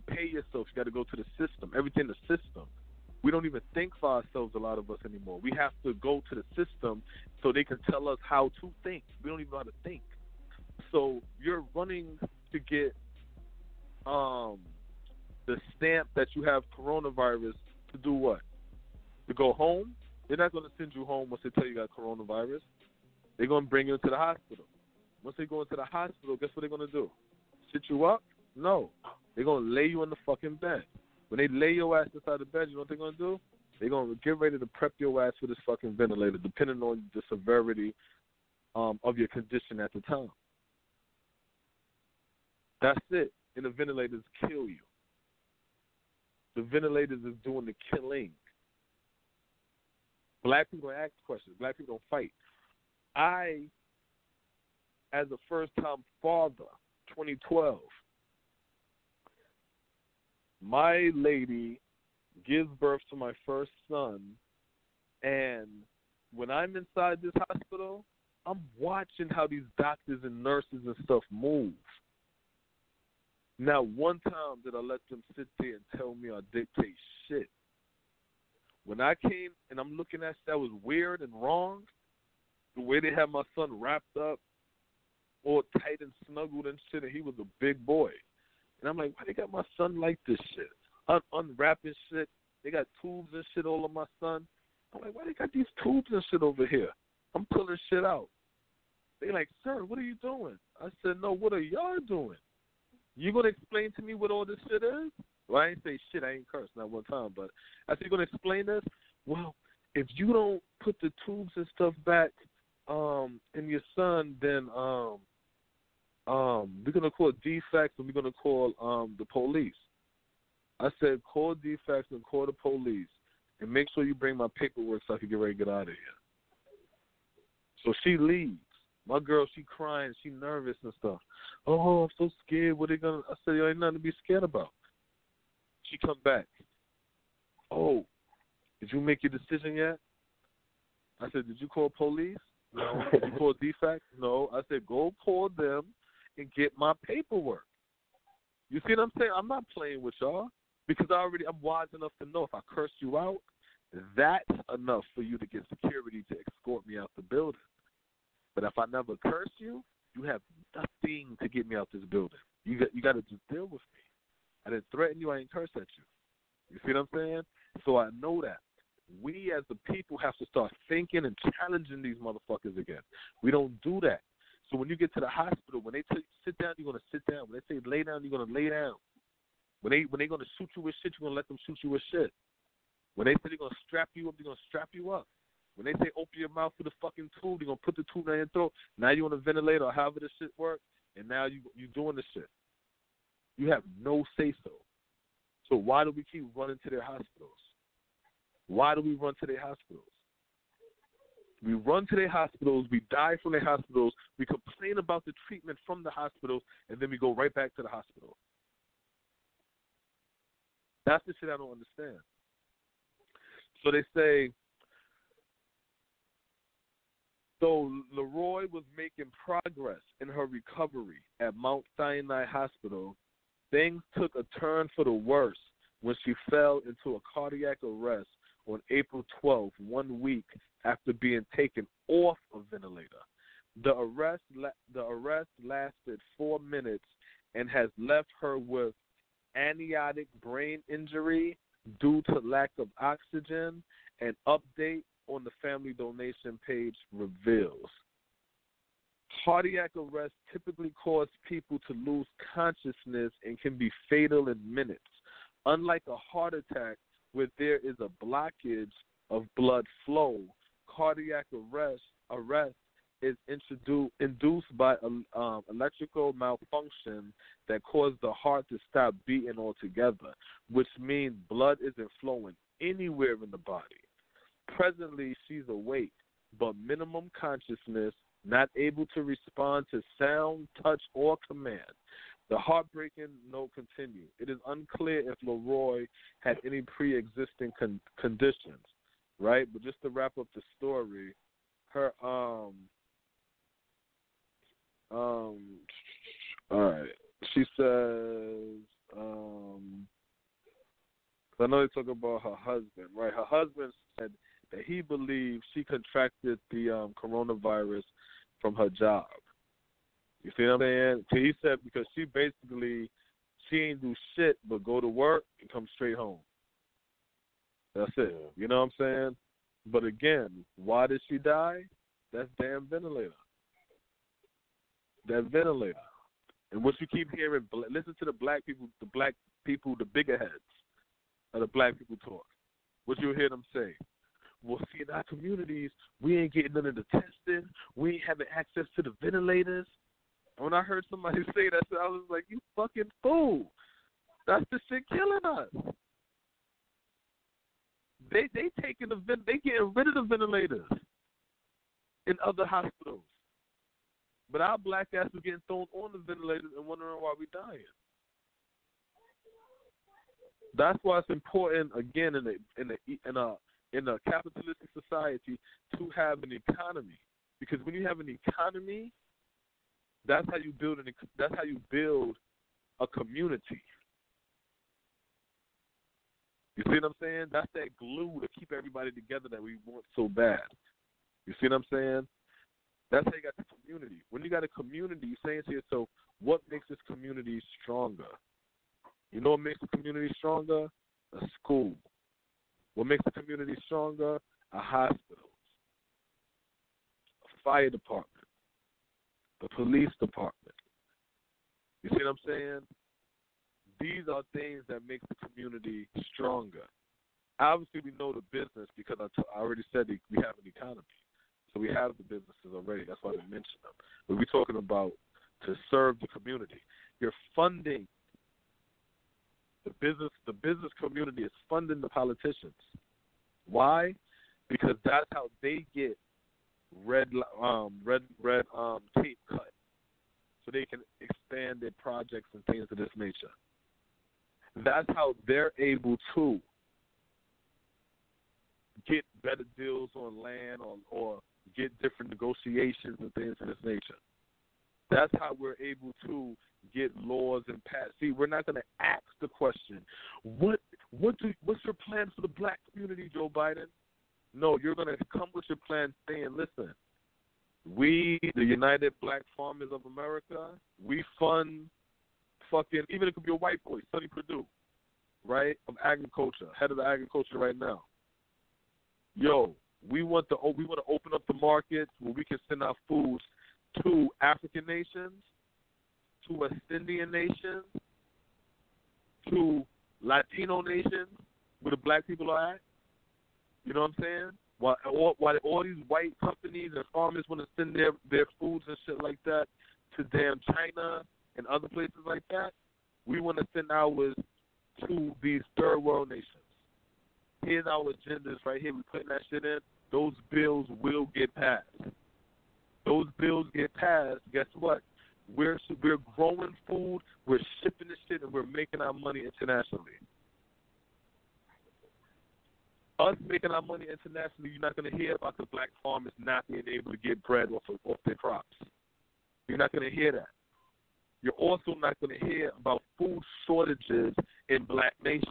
A: pay yourself, you got to go to the system. Everything the system. We don't even think for ourselves, a lot of us anymore. We have to go to the system so they can tell us how to think. We don't even know how to think. So you're running to get the stamp that you have coronavirus to do what? To go home? They're not going to send you home once they tell you got coronavirus. They're going to bring you into the hospital. Once they go into the hospital, guess what they're going to do? Sit you up? No. They're going to lay you on the fucking bed. When they lay your ass inside the bed, you know what they're going to do? They're going to get ready to prep your ass for this fucking ventilator, depending on the severity of your condition at the time. That's it. And the ventilators kill you. The ventilators is doing the killing. Black people don't ask questions. Black people don't fight. I, as a first-time father, 2012, my lady gives birth to my first son, and when I'm inside this hospital, I'm watching how these doctors and nurses and stuff move. Now, one time did I let them sit there and tell me or dictate shit. When I came and I'm looking at that was weird and wrong, the way they had my son wrapped up, all tight and snuggled and shit, and he was a big boy. And I'm like, why they got my son like this shit? Unwrapping shit. They got tubes and shit all on my son. I'm like, why they got these tubes and shit over here? I'm pulling shit out. They like, sir, what are you doing? I said, no, what are y'all doing? You going to explain to me what all this shit is? Well, I ain't say shit. I ain't cursed, not one time. But I said, you going to explain this? Well, if you don't put the tubes and stuff back in your son, then we're going to call defects and we're going to call the police. I said, call defects and call the police and make sure you bring my paperwork so I can get ready to get out of here. So she leaves. My girl, she crying, she nervous and stuff. Oh, I'm so scared. What are they going to? I said, there ain't nothing to be scared about. She come back. Oh, did you make your decision yet? I said, did you call police? No. Did you call defects? No. I said, go call them and get my paperwork. You see what I'm saying? I'm not playing with y'all because I'm wise enough to know if I curse you out, that's enough for you to get security to escort me out the building. But if I never curse you, you have nothing to get me out this building. You got to just deal with me. I didn't threaten you. I ain't curse at you. You see what I'm saying? So I know that. We as the people have to start thinking and challenging these motherfuckers again. We don't do that. So when you get to the hospital, when they tell you sit down, you're going to sit down. When they say lay down, you're going to lay down. When they're going to shoot you with shit, you're going to let them shoot you with shit. When they say they're going to strap you up, they're going to strap you up. When they say open your mouth for the fucking tube, they're going to put the tube down your throat. Now you're on a ventilator or however this shit works, and now you're doing the shit. You have no say-so. So why do we keep running to their hospitals? Why do we run to their hospitals? We run to their hospitals, we die from their hospitals, we complain about the treatment from the hospitals, and then we go right back to the hospital. That's the shit I don't understand. So they say, so Leroy was making progress in her recovery at Mount Sinai Hospital. Things took a turn for the worse when she fell into a cardiac arrest on April 12th, 1 week after being taken off a ventilator. The arrest lasted 4 minutes and has left her with aneurysmic brain injury due to lack of oxygen. An update on the family donation page reveals. Cardiac arrest typically cause people to lose consciousness and can be fatal in minutes. Unlike a heart attack where there is a blockage of blood flow, cardiac arrest is induced by electrical malfunction that causes the heart to stop beating altogether, which means blood isn't flowing anywhere in the body. Presently, she's awake, but minimum consciousness, not able to respond to sound, touch, or command. The heartbreaking note continues. It is unclear if Leroy had any pre-existing conditions, right? But just to wrap up the story, her all right. She says, I know they talk about her husband, right? Her husband said that he believes she contracted the coronavirus from her job. You see what I'm saying? So he said because she ain't do shit but go to work and come straight home. That's it. You know what I'm saying? But again, why did she die? That's damn ventilator. That ventilator. And what you keep hearing, listen to the black people, the bigger heads of the black people talk. What you hear them say? Well, see, in our communities, we ain't getting none of the testing. We ain't having access to the ventilators. And when I heard somebody say that, I was like, you fucking fool. That's the shit killing us. They getting rid of the ventilators in other hospitals. But our black ass is getting thrown on the ventilators and wondering why we dying. That's why it's important, again, in a capitalistic society, to have an economy. Because when you have an economy, that's how you build a community. You see what I'm saying? That's that glue to keep everybody together that we want so bad. You see what I'm saying? That's how you got the community. When you got a community, you're saying to yourself, what makes this community stronger? You know what makes the community stronger? A school. What makes the community stronger? A hospital, a fire department, the police department. You see what I'm saying? These are things that make the community stronger. Obviously, we know the business because I already said that we have an economy. So we have the businesses already. That's why I mentioned them. But we're talking about to serve the community. You're funding the business. The business community is funding the politicians. Why? Because that's how they get red tape cut, so they can expand their projects and things of this nature. That's how they're able to get better deals on land or get different negotiations and things of this nature. That's how we're able to get laws and pass. See, we're not going to ask the question, what's your plan for the black community, Joe Biden? No, you're going to come with your plan saying, listen, we, the United Black Farmers of America, we fund fucking, even it could be a white boy, Sonny Perdue, right, of agriculture, head of the agriculture right now. Yo, we want to open up the markets where we can send our foods to African nations, to West Indian nations, to Latino nations, where the black people are at. You know what I'm saying? While all these white companies and farmers want to send their foods and shit like that to damn China and other places like that, we want to send ours to these third world nations. Here's our agendas right here. We're putting that shit in. Those bills will get passed. Those bills get passed. Guess what? We're growing food, we're shipping this shit, and we're making our money internationally. Us making our money internationally, you're not going to hear about the black farmers not being able to get bread off their crops. You're not going to hear that. You're also not going to hear about food shortages in black nations.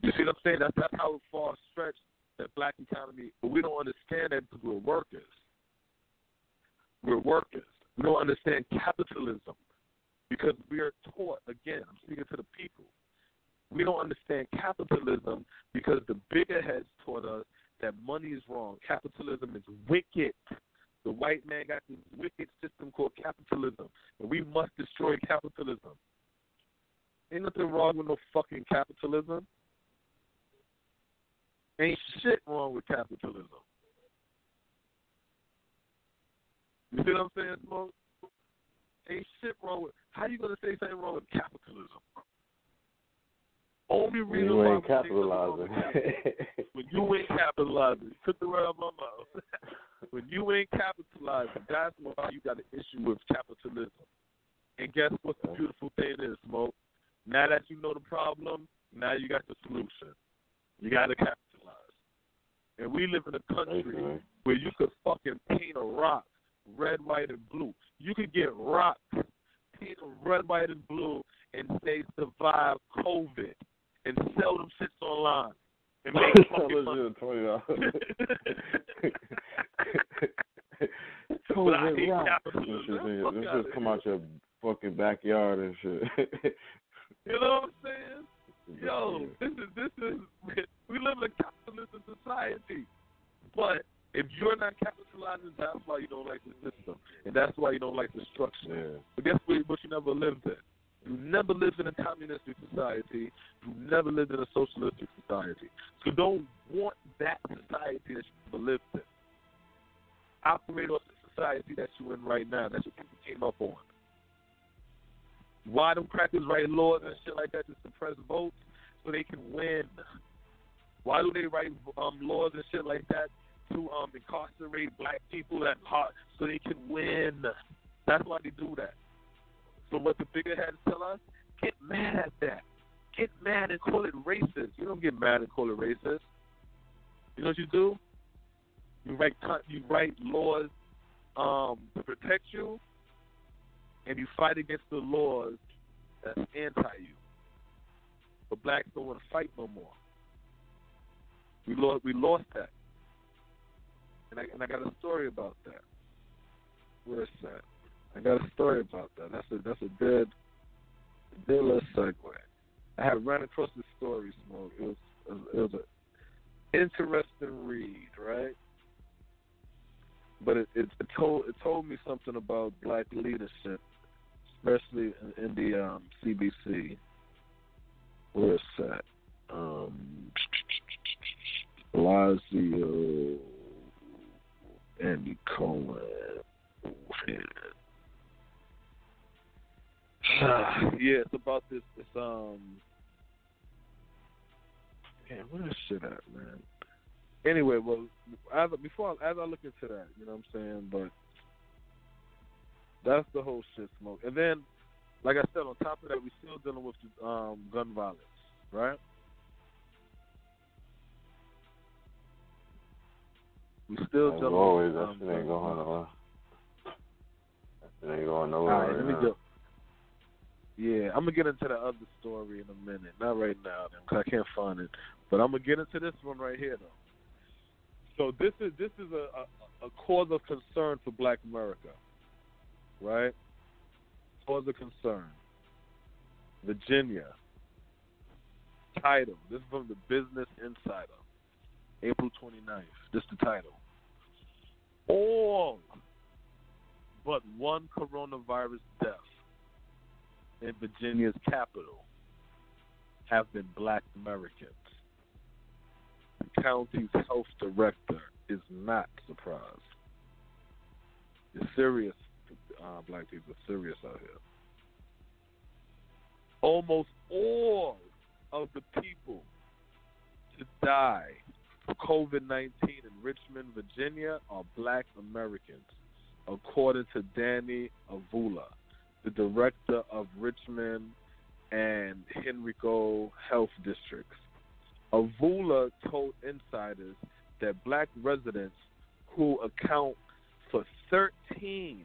A: You see what I'm saying? That's how far stretched that black economy. But we don't understand that because we're workers. We're workers. We don't understand capitalism because we are taught, again, I'm speaking to the people. We don't understand capitalism because the bigger heads taught us that money is wrong. Capitalism is wicked. The white man got this wicked system called capitalism, and we must destroy capitalism. Ain't nothing wrong with no fucking capitalism. Ain't shit wrong with capitalism. You see what I'm saying, Smoke? Ain't shit wrong with. How you gonna say something wrong with capitalism? Only reason
B: you
A: why
B: ain't capitalizing.
A: When you ain't capitalizing, took the word out of my mouth. When you ain't capitalizing, that's why you got an issue with capitalism. And guess what the beautiful thing is, Smoke? Now that you know the problem, now you got the solution. You got to capitalize. And we live in a country where you could fucking paint a rock red, white, and blue. You could get rocks, paint them red, white, and blue, and say survive COVID and sell them shits online and make fucking money.
B: $20.
A: But I hate capitalism.
B: This just come out your fucking backyard and shit.
A: You know what I'm saying? Yo, this is we live in a capitalistic society. But if you're not capitalizing, that's why you don't like the system. And that's why you don't like the structure. Yeah. But guess what you never lived in? You never lived in a communistic society. You never lived in a socialistic society. So don't want that society that you never lived in. Operate off the society that you're in right now, that your people came up on. Why them crackers write laws and shit like that to suppress votes so they can win? Why do they write laws and shit like that to incarcerate black people that hot so they can win? That's why they do that. So what the bigger heads tell us, get mad at that. Get mad and call it racist. You don't get mad and call it racist. You know what you do? You write laws to protect you, and you fight against the laws that's anti you. but blacks don't want to fight no more. We lost that, and I got a story about that. Where's that? I got a story about that. That's a good little segue. I had run across this story, Smoke. It was an interesting read, right? But it told me something about black leadership, especially in the CBC. Where's that? Blasio, Andy Cohen. Yeah, it's about this man, where this shit at, man? Anyway, well, as I look into that, you know what I'm saying? But that's the whole shit, Smoke. And then, like I said, on top of that, we still dealing with gun violence, right? We still dealing
B: always,
A: with
B: that shit ain't going nowhere. That shit ain't going nowhere.
A: All right, let me go. Yeah, I'm gonna get into the other story in a minute. Not right now, because I can't find it. But I'm gonna get into this one right here, though. So this is a cause of concern for Black America, right? Cause of concern. Virginia. Title. This is from the Business Insider, April 29th. This is the title. All but one coronavirus death in Virginia's capital have been Black Americans. The county's health director is not surprised. It's serious. Black people are serious out here. Almost all of the people to die of COVID-19 in Richmond, Virginia are Black Americans, according to Danny Avula, the director of Richmond and Henrico Health Districts. Avula told insiders that Black residents who account for 13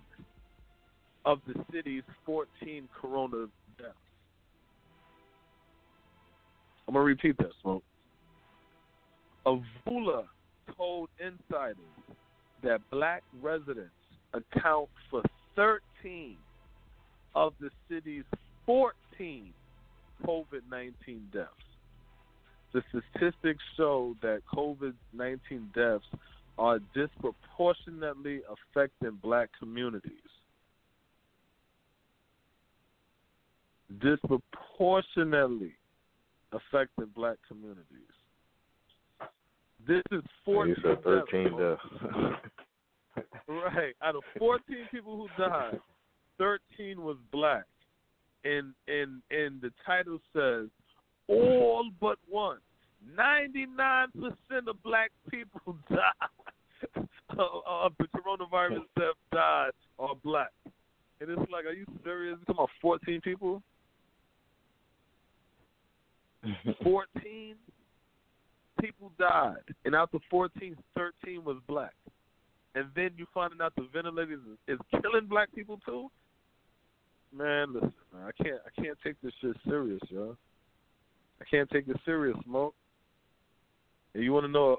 A: of the city's 14 corona deaths. I'm going to repeat that, Smoke. Avula told insiders that Black residents account for 13 of the city's 14 COVID-19 deaths. The statistics show that COVID-19 deaths are disproportionately affecting Black communities. Disproportionately affecting Black communities. This is 14
B: you said 13 deaths.
A: Right. Out of 14 people who died, 13 was Black. And the title says, all but one. 99% of Black people died of the coronavirus death died are Black. And it's like, are you serious? You're talking about 14 people? 14 people died. And out of 14, 13 was Black. And then you finding out the ventilators is killing Black people too? Man, listen, man, I can't take this shit serious, yo. I can't take it serious, Smoke. And you want to know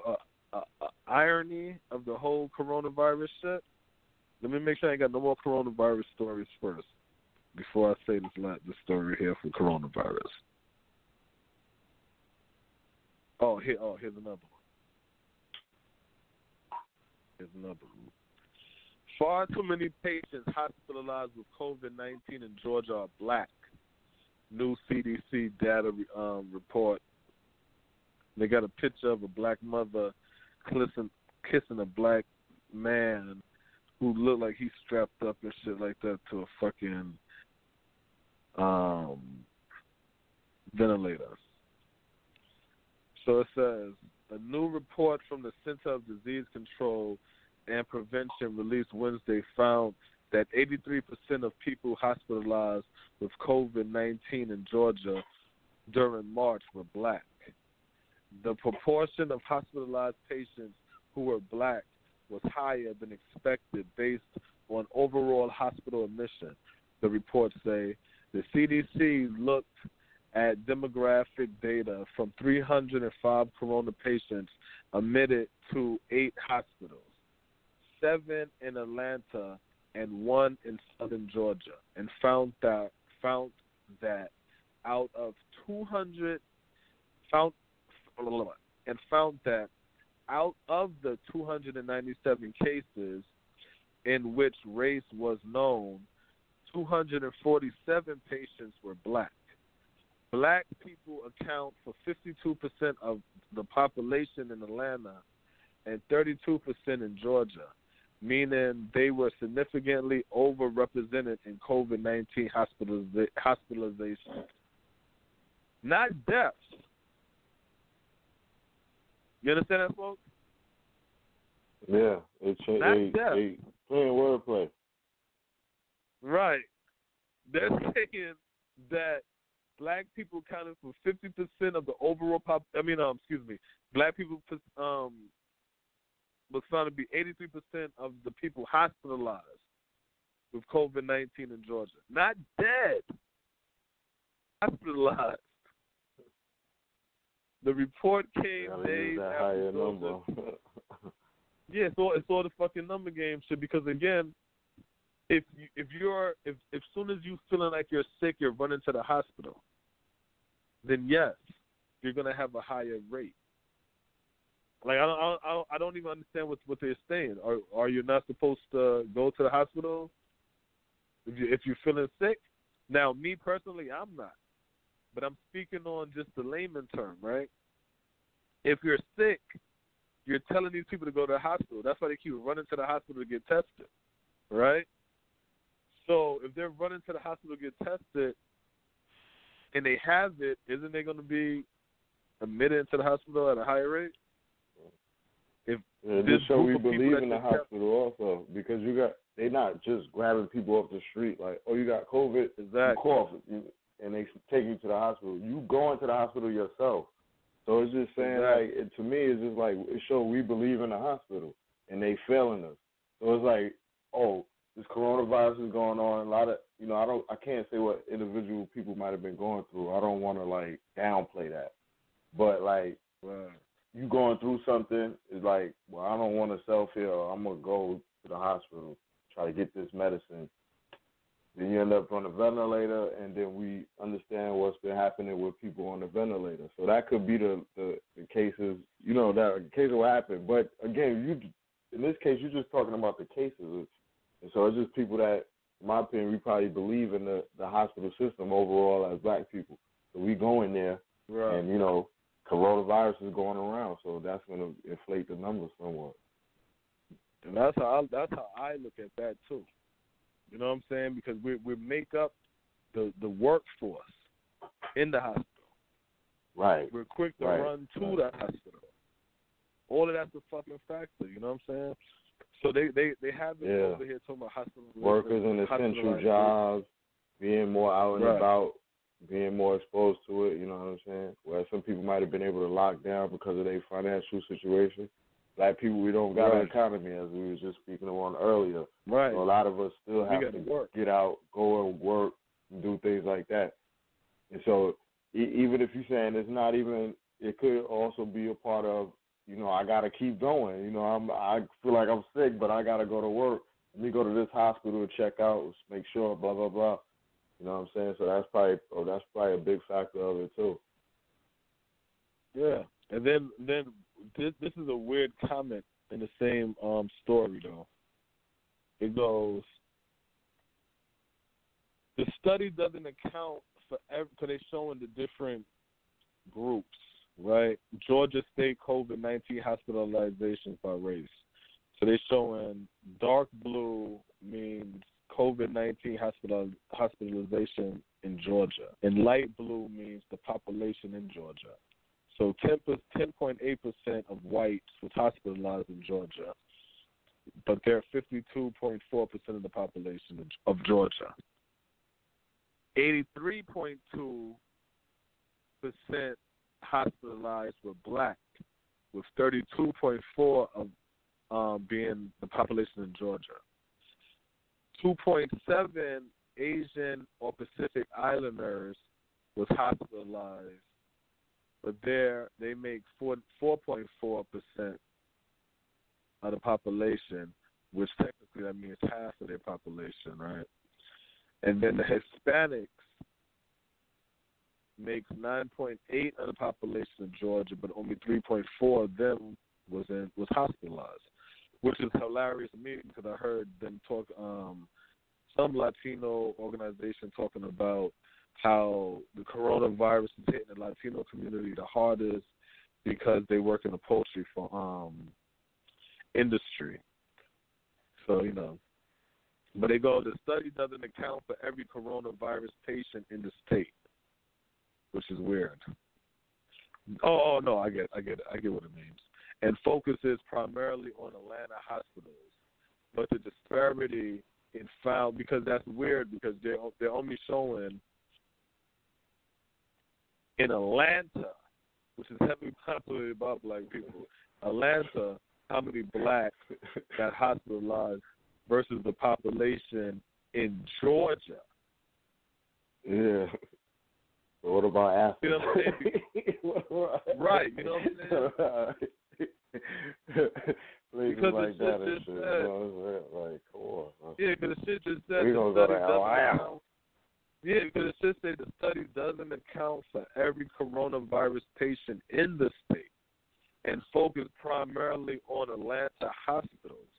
A: a irony of the whole coronavirus shit? Let me make sure I ain't got no more coronavirus stories first before I say this story here for coronavirus. Here's another one. Here's another one. Far too many patients hospitalized with COVID-19 in Georgia are Black. New CDC data report. They got a picture of a Black mother kissing a Black man who looked like he's strapped up and shit like that to a fucking ventilator. So it says, a new report from the Center of Disease Control and Prevention released Wednesday found that 83% of people hospitalized with COVID-19 in Georgia during March were Black. The proportion of hospitalized patients who were Black was higher than expected based on overall hospital admission, the reports say. The CDC looked at demographic data from 305 corona patients admitted to 8 hospitals, 7 in Atlanta and 1 in southern Georgia, and found that out of 200 out of the 297 cases in which race was known, 247 patients were black. Black people account for 52% of the population in Atlanta and 32% in Georgia, meaning they were significantly overrepresented in COVID-19 hospitalization. Not deaths. You understand that, folks?
B: Yeah, they playing wordplay.
A: Right. They're saying that black people accounted for 50% of the overall black people was found to be 83% of the people hospitalized with COVID-19 in Georgia. Not dead. Hospitalized. The report came days after number. Yeah, it's all the fucking number game shit. Because again, if soon as you feeling like you're sick, you're running to the hospital, then yes, you're gonna have a higher rate. Like I don't even understand what they're saying. Are you not supposed to go to the hospital if you're feeling sick? Now, me personally, I'm not. But I'm speaking on just the layman term, right? If you're sick, you're telling these people to go to the hospital. That's why they keep running to the hospital to get tested, right? So if they're running to the hospital to get tested and they have it, isn't they going to be admitted into the hospital at a higher rate?
B: Just so we believe in the hospital also, because they're not just grabbing people off the street like, oh, you got COVID, you cough, and they take you to the hospital. You going to the hospital yourself. So it's just saying, to me, it's just like, it shows we believe in the hospital, and they failing us. So it's like, oh, this coronavirus is going on. A lot of, I can't say what individual people might have been going through. I don't want to, like, downplay that. But, like, you going through something, it's like, well, I don't want to self-heal. I'm going to go to the hospital, try to get this medicine. Then you end up on the ventilator, and then we understand what's been happening with people on the ventilator. So that could be the cases, that case will happen. But, again, in this case, you're just talking about the cases. And so it's just people that, in my opinion, we probably believe in the hospital system overall as black people. So we go in there, and, coronavirus is going around. So that's going to inflate the numbers somewhat.
A: And that's how I look at that, too. You know what I'm saying? Because we make up the workforce in the hospital.
B: Right.
A: We're quick to run to the hospital. All of that's a fucking factor. You know what I'm saying? So they have it over here talking about hospital
B: workers in essential jobs, being more out and about, being more exposed to it. You know what I'm saying? Where some people might have been able to lock down because of their financial situation. Black people, we don't got an economy, as we were just speaking on earlier. Right. So a lot of us still have to get out, go and work, and do things like that. And so even if you're saying it's not even, it could also be a part of, I got to keep going. I feel like I'm sick, but I got to go to work. Let me go to this hospital and check out, make sure, blah, blah, blah. You know what I'm saying? So that's probably a big factor of it, too.
A: Yeah. And then this is a weird comment in the same story, though. It goes, the study doesn't account for because they're showing the different groups, right? Georgia State COVID-19 hospitalizations by race. So they're showing dark blue means COVID-19 hospitalization in Georgia, and light blue means the population in Georgia. So 10.8% of whites was hospitalized in Georgia, but they're 52.4% of the population of Georgia. 83.2% hospitalized were black, with 32.4% of being the population in Georgia. 2.7 Asian or Pacific Islanders was hospitalized, but there they make 4.4% of the population, which technically that means half of their population, right? And then the Hispanics makes 9.8 of the population of Georgia, but only 3.4 of them was hospitalized, which is hilarious to me because I heard them talk. Some Latino organization talking about how the coronavirus is hitting the Latino community the hardest because they work in the poultry industry. So, but they go, the study doesn't account for every coronavirus patient in the state, which is weird. Oh no, I get what it means. And focuses primarily on Atlanta hospitals, but the disparity in found, because that's weird, because they're only showing in Atlanta, which is heavily populated by black people, Atlanta, how many blacks got hospitalized versus the population in Georgia.
B: Yeah. But what about Africa?
A: You know what I'm saying? Right, you know what I'm saying?
B: Because like that and shit. Like, come on.
A: Yeah, because the shit just said
B: we gonna go to Atlanta.
A: Yeah, because it just said the study doesn't account for every coronavirus patient in the state and focus primarily on Atlanta hospitals.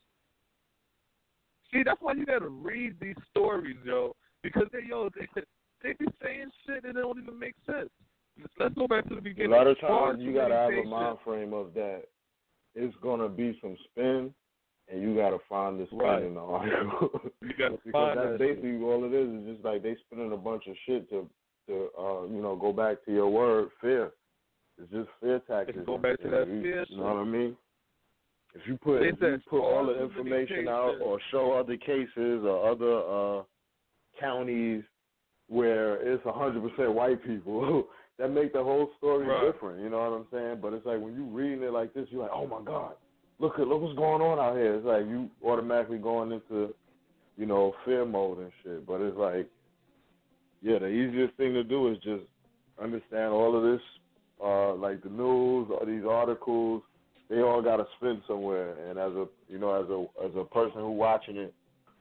A: See, that's why you got to read these stories, yo, because they be saying shit and it don't even make sense. Let's go back to the beginning.
B: A lot of times you got to have a mind frame of that. It's going to be some spin, and you got to find the spin in the article.
A: You got to
B: because
A: find
B: that's basically
A: shit.
B: All it is just like they spinning a bunch of shit to go back to your word, fear. It's just fear tactics.
A: Go back to that fear shit.
B: You know what I mean? If you put all the information out or show other cases or other counties where it's 100% white people, that make the whole story different. You know what I'm saying? But it's like when you reading it like this, you're like, oh my God, look what's going on out here. It's like you automatically going into, fear mode and shit. But it's like, yeah, the easiest thing to do is just understand all of this, like the news or these articles. They all got to spin somewhere, and as a person who watching it,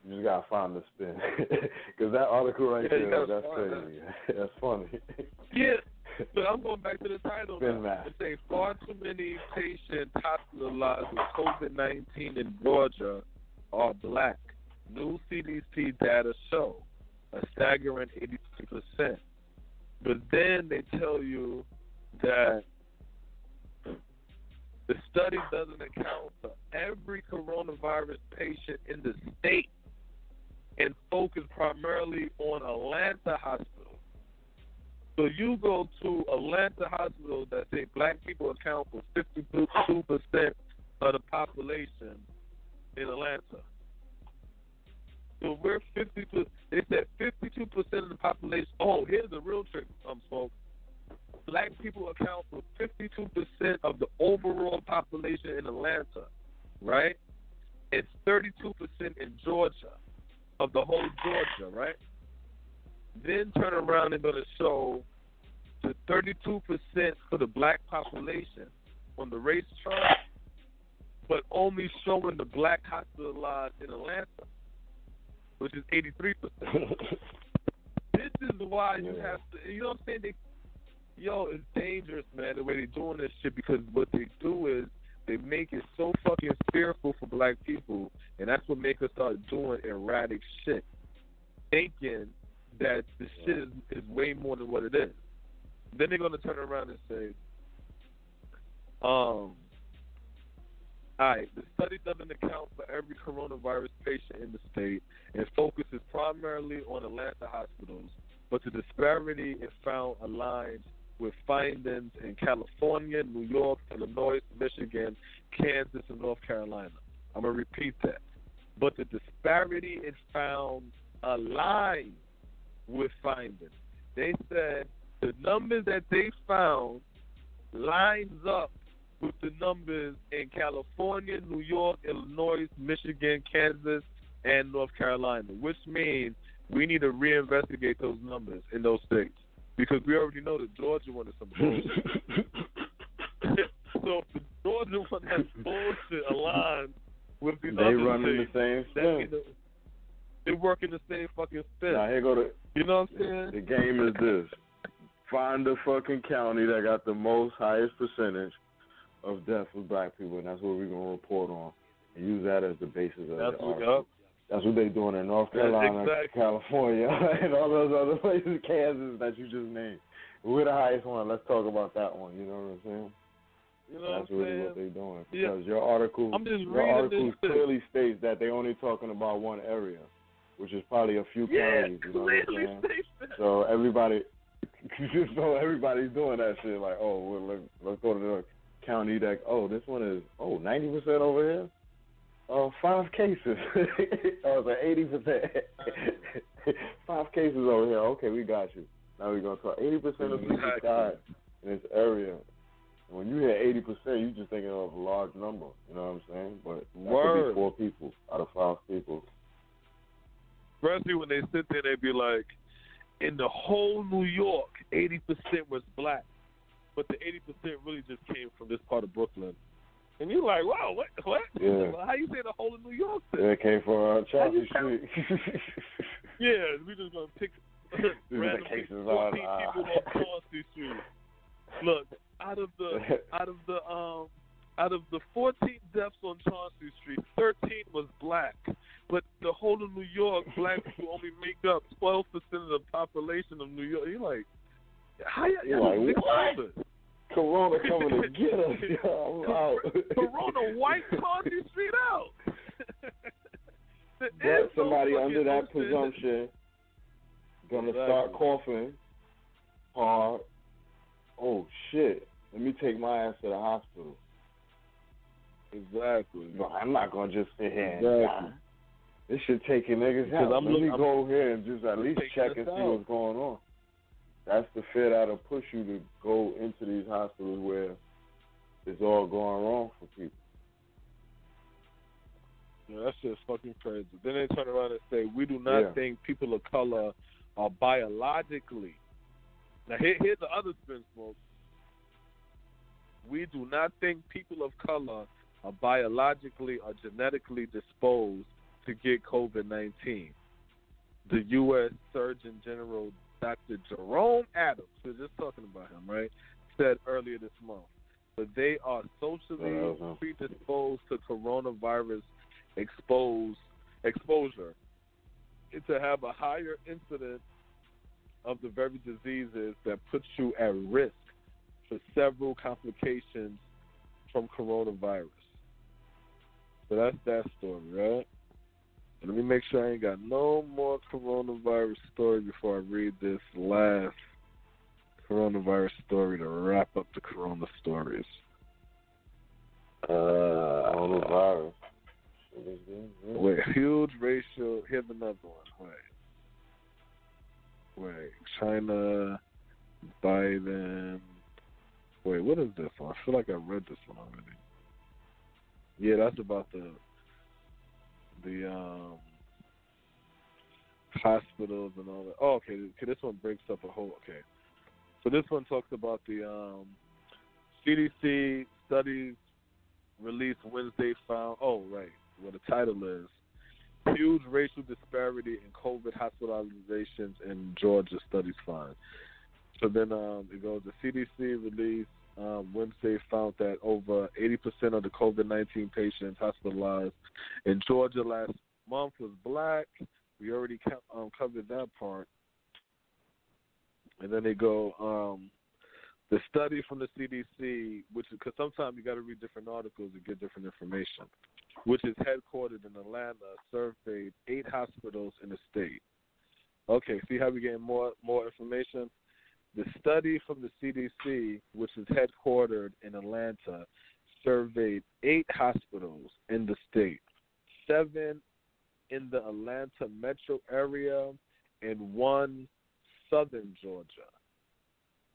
B: you just gotta find the spin. Because that article right there, that's crazy. That's funny.
A: Yeah. So I'm going back to the title.
B: It
A: says far too many patients hospitalized with COVID-19 in Georgia are black. New CDC data show a staggering 82%. But then they tell you that the study doesn't account for every coronavirus patient in the state and focus primarily on Atlanta hospitals. So you go to Atlanta hospitals that say black people account for 52% of the population in Atlanta. So we're 52. They said 52% of the population. Oh, here's the real trick, folks. Black people account for 52% of the overall population in Atlanta, right? It's 32% in Georgia, of the whole Georgia, right? Then turn around and going to show the 32% for the black population on the race chart, but only showing the black hospitalized in Atlanta, which is 83%. This is why you have to, you know what I'm saying? It's dangerous, man, the way they're doing this shit, because what they do is they make it so fucking fearful for black people, and that's what makes us start doing erratic shit, thinking that the shit is way more than what it is. Then they're going to turn around and say, all right, the study doesn't account for every coronavirus patient in the state and focuses primarily on Atlanta hospitals, but the disparity is found aligned with findings in California, New York, Illinois, Michigan, Kansas, and North Carolina. I'm going to repeat that. But the disparity is found aligned with findings. They said the numbers that they found lines up with the numbers in California, New York, Illinois, Michigan, Kansas, and North Carolina, which means we need to reinvestigate those numbers in those states. because we already know the Georgia one is some bullshit. So if the Georgia one has bullshit aligned with these
B: they
A: other
B: running
A: states,
B: the same spin.
A: They work in the same fucking spin.
B: Now here go the.
A: You know what I'm saying?
B: The game is this: find the fucking county that got the highest percentage of deaths with black people, and that's what we're gonna report on, and use that as the basis of the article. That's what they're doing in North Carolina, California, and all those other places, Kansas that you just named. We're the highest one. Let's talk about that one. You know what I'm saying?
A: You know
B: that's really what they're doing.
A: Yeah.
B: Because your article clearly states that they're only talking about one area, which is probably a few counties. You know what I'm saying? So everybody's doing that shit. Like, oh, well, let's go to the county that. Oh, this one is 90% over here. 5 cases. Oh, it's 80%. 5 cases over here. Okay, we got you. Now we're gonna talk. 80% of people died in this area. When you hear 80%, you just thinking of a large number. You know what I'm saying? But that could be 4 people out of 5 people.
A: Especially when they sit there, they be like, in the whole New York, 80% was black, but the 80% really just came from this part of Brooklyn. And you're like, wow, what?
B: Yeah.
A: How you say the whole of New York?
B: Yeah, it came from Chelsea Street.
A: Yeah, we just gonna pick random 14 people on Chelsea Street. Look, out of the 14 deaths on Chauncey Street, 13 was black. But the whole of New York, black people only make up 12% of the population of New York. You're like, how y'all
B: like, what? Corona coming to get us. Yo, I'm out.
A: Corona wiped Chauncey Street out.
B: But somebody under that presumption gonna start coughing hard. Oh shit! Let me take my ass to the hospital.
A: Exactly.
B: No, I'm not gonna just sit here and die. This shit taking niggas out. Let me go over here and just at least check and see what's going on. That's the fear that'll push you to go into these hospitals where it's all going wrong for people.
A: Yeah, that shit's fucking crazy. Then they turn around and say, we do not think people of color are biologically. Now, here's the other spin, folks. We do not think people of color are biologically or genetically disposed to get COVID-19. The U.S. Surgeon General Dr. Jerome Adams, we're just talking about him, right, said earlier this month that they are socially predisposed to coronavirus exposure to have a higher incidence of the very diseases that put you at risk for several complications from coronavirus. So that's that story, right? And let me make sure I ain't got no more coronavirus story before I read this last coronavirus story to wrap up the corona stories.
B: Coronavirus.
A: Wait, huge racial. Here's another one. Wait, China, Biden. Wait, what is this one? I feel like I read this one already. Yeah, that's about the hospitals and all that. Oh, okay. This one breaks up a whole. Okay, so this one talks about the CDC studies released Wednesday found. Oh, right. Well, the title is Huge Racial Disparity in COVID Hospitalizations in Georgia Studies Find. So then it goes, the CDC released Wednesday found that over 80% of the COVID-19 patients hospitalized in Georgia last month was black. We already covered that part. And then they go, the study from the CDC, which because sometimes you got to read different articles to get different information, which is headquartered in Atlanta, surveyed 8 hospitals in the state. Okay, see how we're getting more information? The study from the CDC, which is headquartered in Atlanta, surveyed 8 hospitals in the state, 7 in the Atlanta metro area and 1 southern Georgia.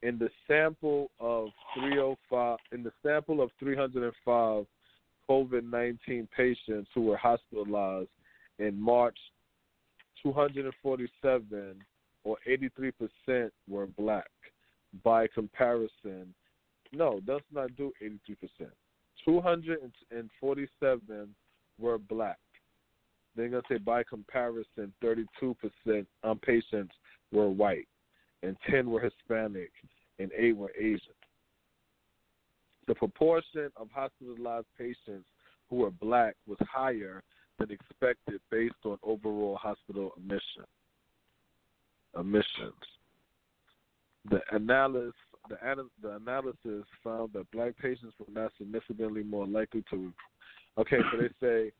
A: In the sample of 305 COVID-19 patients who were hospitalized in March, 247 or 83% were black. comparison, no, let's not do 83%. 247 were black. They're going to say by comparison, 32% patients were white, and 10 were Hispanic, and 8 were Asian. The proportion of hospitalized patients who were black was higher than expected based on overall hospital admissions. The analysis found that black patients were not significantly more likely to. Okay, so they say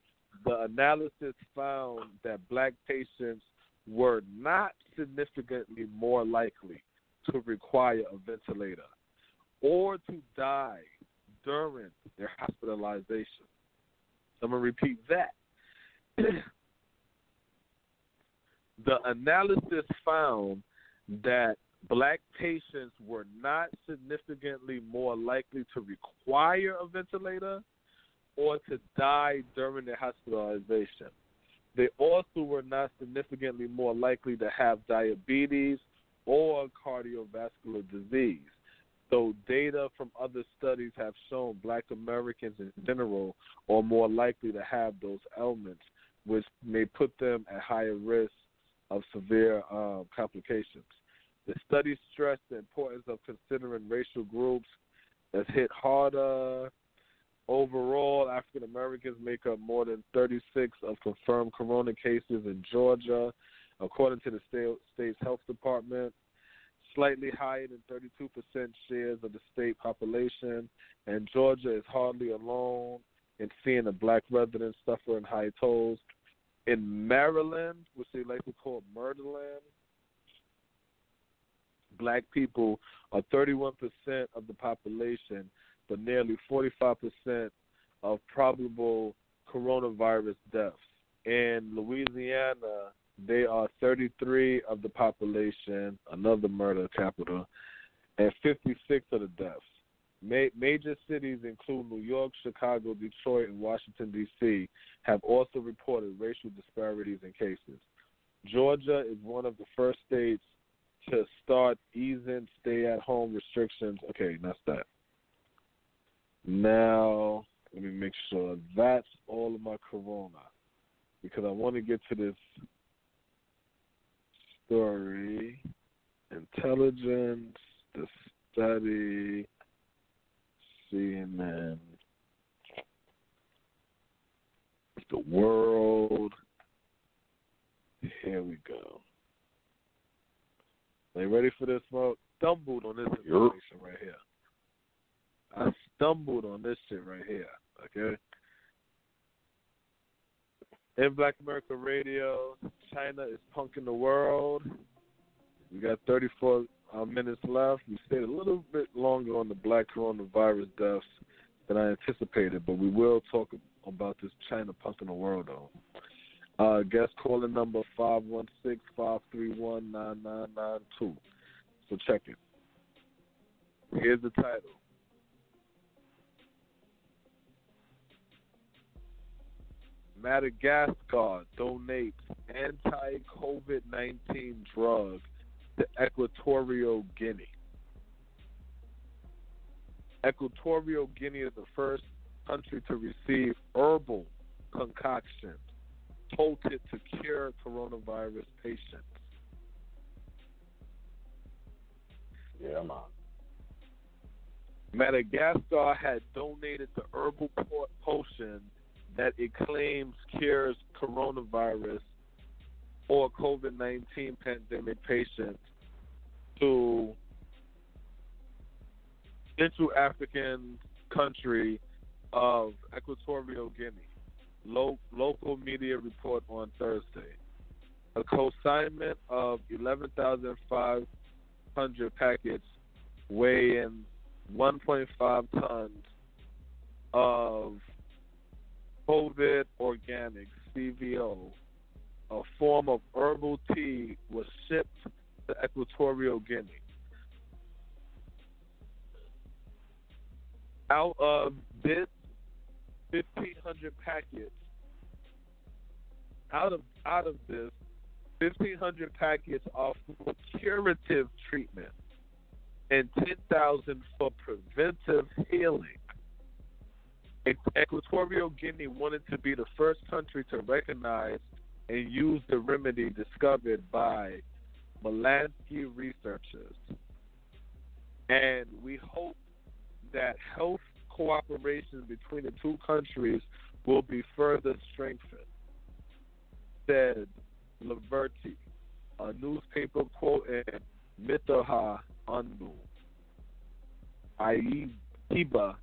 A: the analysis found that black patients were not significantly more likely to require a ventilator or to die during their hospitalization. I'm going to repeat that. The analysis found that black patients were not significantly more likely to require a ventilator or to die during their hospitalization. They also were not significantly more likely to have diabetes or cardiovascular disease. So data from other studies have shown black Americans in general are more likely to have those ailments, which may put them at higher risk of severe complications. The study stressed the importance of considering racial groups as hit harder. Overall, African Americans make up more than 36 of confirmed corona cases in Georgia, according to the state's health department. Slightly higher than 32% shares of the state population, and Georgia is hardly alone in seeing the black residents suffer in high tolls. In Maryland, which they like to call Murderland, black people are 31% of the population, but nearly 45% of probable coronavirus deaths. In Louisiana, they are 33 of the population, another murder capital, and 56 of the deaths. Major cities include New York, Chicago, Detroit, and Washington, D.C. have also reported racial disparities in cases. Georgia is one of the first states to start easing stay-at-home restrictions. Okay, that's that. Now, let me make sure that's all of my corona, because I want to get to this story. Intelligence, the study, CNN, the world. Here we go. Are you ready for this, Mo? Stumbled on this information right here. I stumbled on this shit right here, okay? In Black America Radio, China is punking the world. We got 34 minutes left. We stayed a little bit longer on the black coronavirus deaths than I anticipated, but we will talk about this China punking the world, though. Guest calling number 516-531-9992. So check it. Here's the title. Madagascar donates anti-COVID-19 drug to Equatorial Guinea. Equatorial Guinea is the first country to receive herbal concoction toted to cure coronavirus patients.
B: Yeah, man.
A: Madagascar had donated the herbal potion that it claims cures coronavirus or COVID-19 pandemic patients to Central African country of Equatorial Guinea. Local media report on Thursday. A consignment of 11,500 packets weighing 1.5 tons of COVID Organic, CVO, a form of herbal tea, was shipped to Equatorial Guinea. Out of this 1,500 packets, out of this, 1,500 packets are for curative treatment and $10,000 for preventive healing. Equatorial Guinea wanted to be the first country to recognize and use the remedy discovered by Malansky researchers. And we hope that health cooperation between the two countries will be further strengthened, said Laverty, a newspaper quoting Mitoha Andu. Aiba,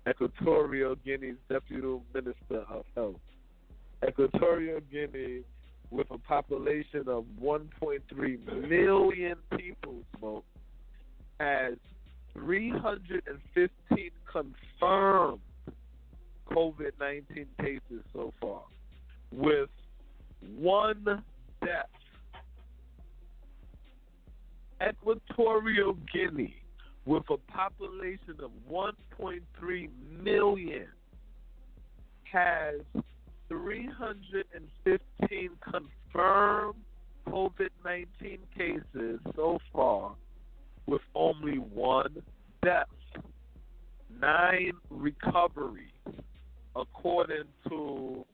A: Equatorial Guinea's Deputy Minister of Health. Equatorial Guinea, with a population of 1.3 million people, smoke, has 315 confirmed COVID-19 cases so far, with one death. Equatorial Guinea, with a population of 1.3 million, has 315 confirmed COVID-19 cases so far, with only one death. 9 recoveries, according to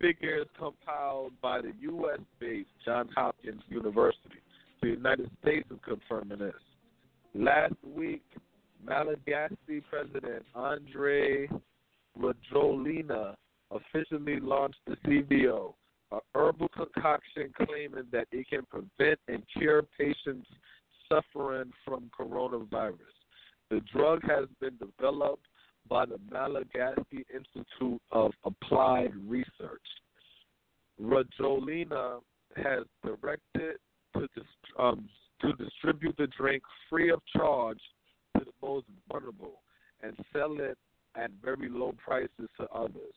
A: figures compiled by the U.S.-based Johns Hopkins University. The United States is confirming this. Last week, Malagasy President Andre Rajoelina officially launched the CBO, a herbal concoction claiming that it can prevent and cure patients suffering from coronavirus. The drug has been developed by the Malagasy Institute of Applied Research. Rajoelina has directed to distribute the drink free of charge to the most vulnerable and sell it at very low prices to others.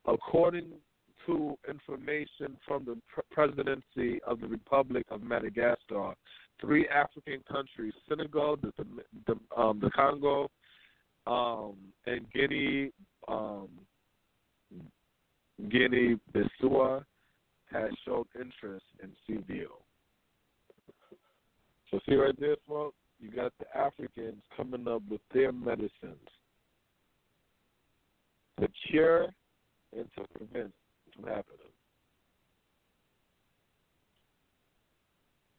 A: According to information from the presidency of the Republic of Madagascar, 3 African countries, Senegal, the Congo, and Guinea-Bissau, has shown interest in CBO. So see right there, smoke, you got the Africans coming up with their medicines to cure and to prevent from happening.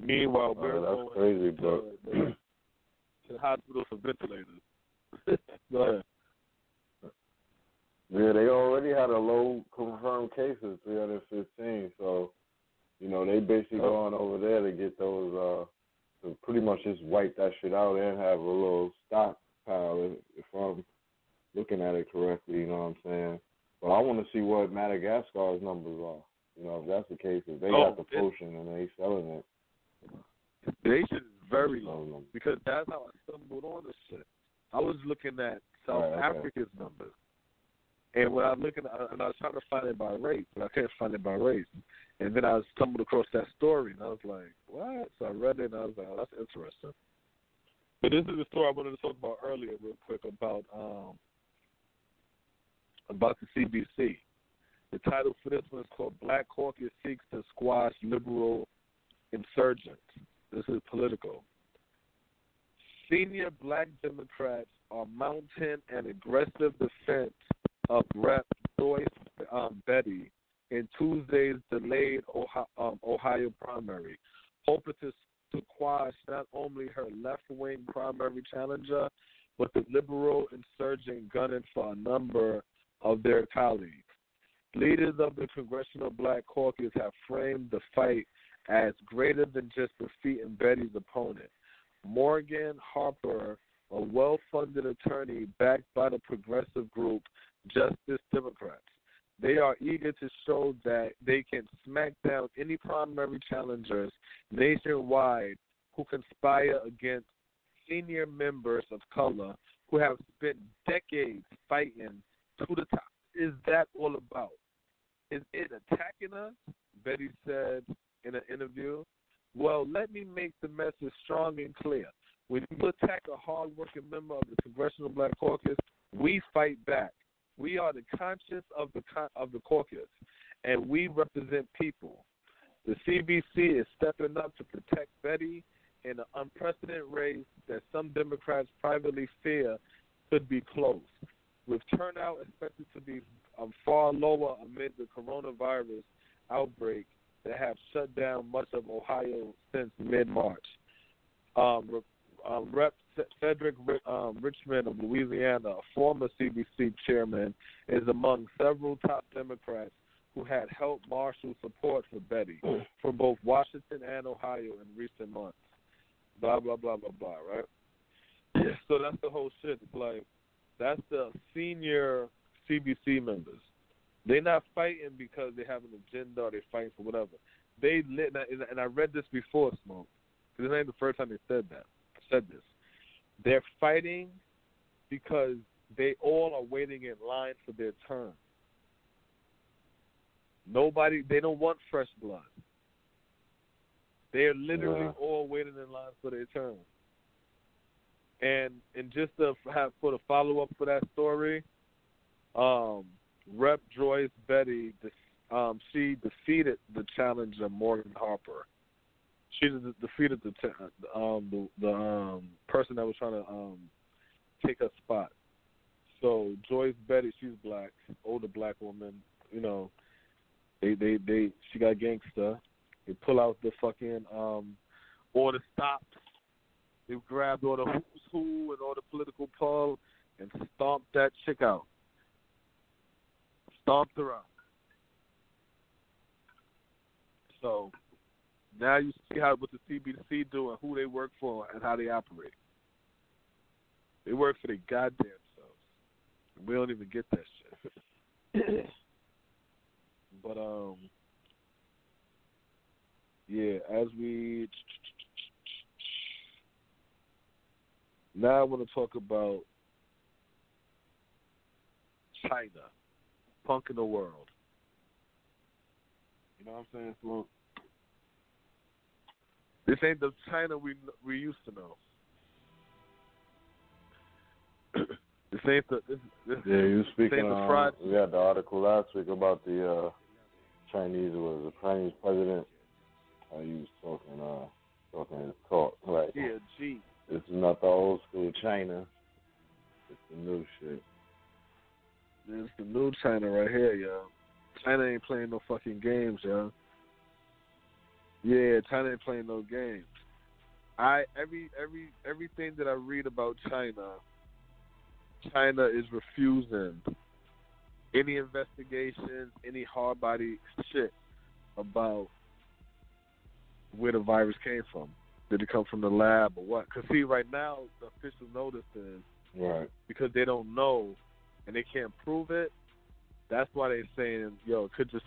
A: Meanwhile, we're going
B: crazy,
A: to the hospital for ventilators. Go ahead.
B: Yeah, they already had a low confirmed cases, 315. So, they basically going over there to get those, to pretty much just wipe that shit out and have a little stockpile, if I'm looking at it correctly, you know what I'm saying? But I want to see what Madagascar's numbers are. If that's the case, if they got the potion and they selling it.
A: They should very low, because that's how I stumbled on this shit. I was looking at South Africa's numbers. And when I was looking at, and I was trying to find it by race, but I couldn't find it by race. And then I stumbled across that story, and I was like, what? So I read it, and I was like, oh, that's interesting. But this is the story I wanted to talk about earlier real quick about the CBC. The title for this one is called Black Caucus Seeks to Squash Liberal Insurgents. This is political. Senior black Democrats are mounting an aggressive defense of Rep. Joyce Betty in Tuesday's delayed Ohio primary, hoping to quash not only her left-wing primary challenger, but the liberal insurgent gunning for a number of their colleagues. Leaders of the Congressional Black Caucus have framed the fight as greater than just defeating Betty's opponent. Morgan Harper, a well-funded attorney backed by the progressive group Justice Democrats. They are eager to show that they can smack down any primary challengers nationwide who conspire against senior members of color who have spent decades fighting to the top. Is that all about? Is it attacking us? Betty said in an interview. Well, let me make the message strong and clear. When you attack a hard-working member of the Congressional Black Caucus, we fight back. We are the conscience of the caucus, and we represent people. The CBC is stepping up to protect Betty in an unprecedented race that some Democrats privately fear could be close, with turnout expected to be far lower amid the coronavirus outbreak that have shut down much of Ohio since mid-March. Rep. Cedric Richmond of Louisiana, a former CBC chairman, is among several top Democrats who had helped marshal support for Betty from both Washington and Ohio in recent months. Blah, blah, blah, blah, blah, right? So that's the whole shit. It's like, that's the senior CBC members. They're not fighting because they have an agenda or they're fighting for whatever. They lit, and I read this before, Smoke, because it ain't the first time they said this. They're fighting because they all are waiting in line for their turn. They don't want fresh blood. They're literally all waiting in line for their turn. And just for the follow-up for that story, Rep. Joyce Betty, she defeated the challenger Morgan Harper. She defeated the person that was trying to take her spot. So Joyce Betty, she's black, older black woman. You know, she got gangster. They pull out the fucking all the stops. They grabbed all the who's who and all the political pull and stomped that chick out. Stomped her out. So now you see what the CBC do and who they work for and how they operate. They work for their goddamn selves. We don't even get that shit. But yeah, now I want to talk about China, punk in the world. You know what I'm saying? So, this ain't the China we used to know. This ain't the.
B: You speaking
A: on.
B: We had the article last week about the Chinese president. He was talking his talk. Like,
A: yeah, G.
B: This is not the old school China. It's the new shit.
A: It's the new China right here, yo. China ain't playing no fucking games, yo. Yeah, China ain't playing no games. Everything that I read about China is refusing any investigation, any hard body shit about where the virus came from. Did it come from the lab or what? Because see, right now the official notice is because they don't know and they can't prove it. That's why they're saying, yo, it could just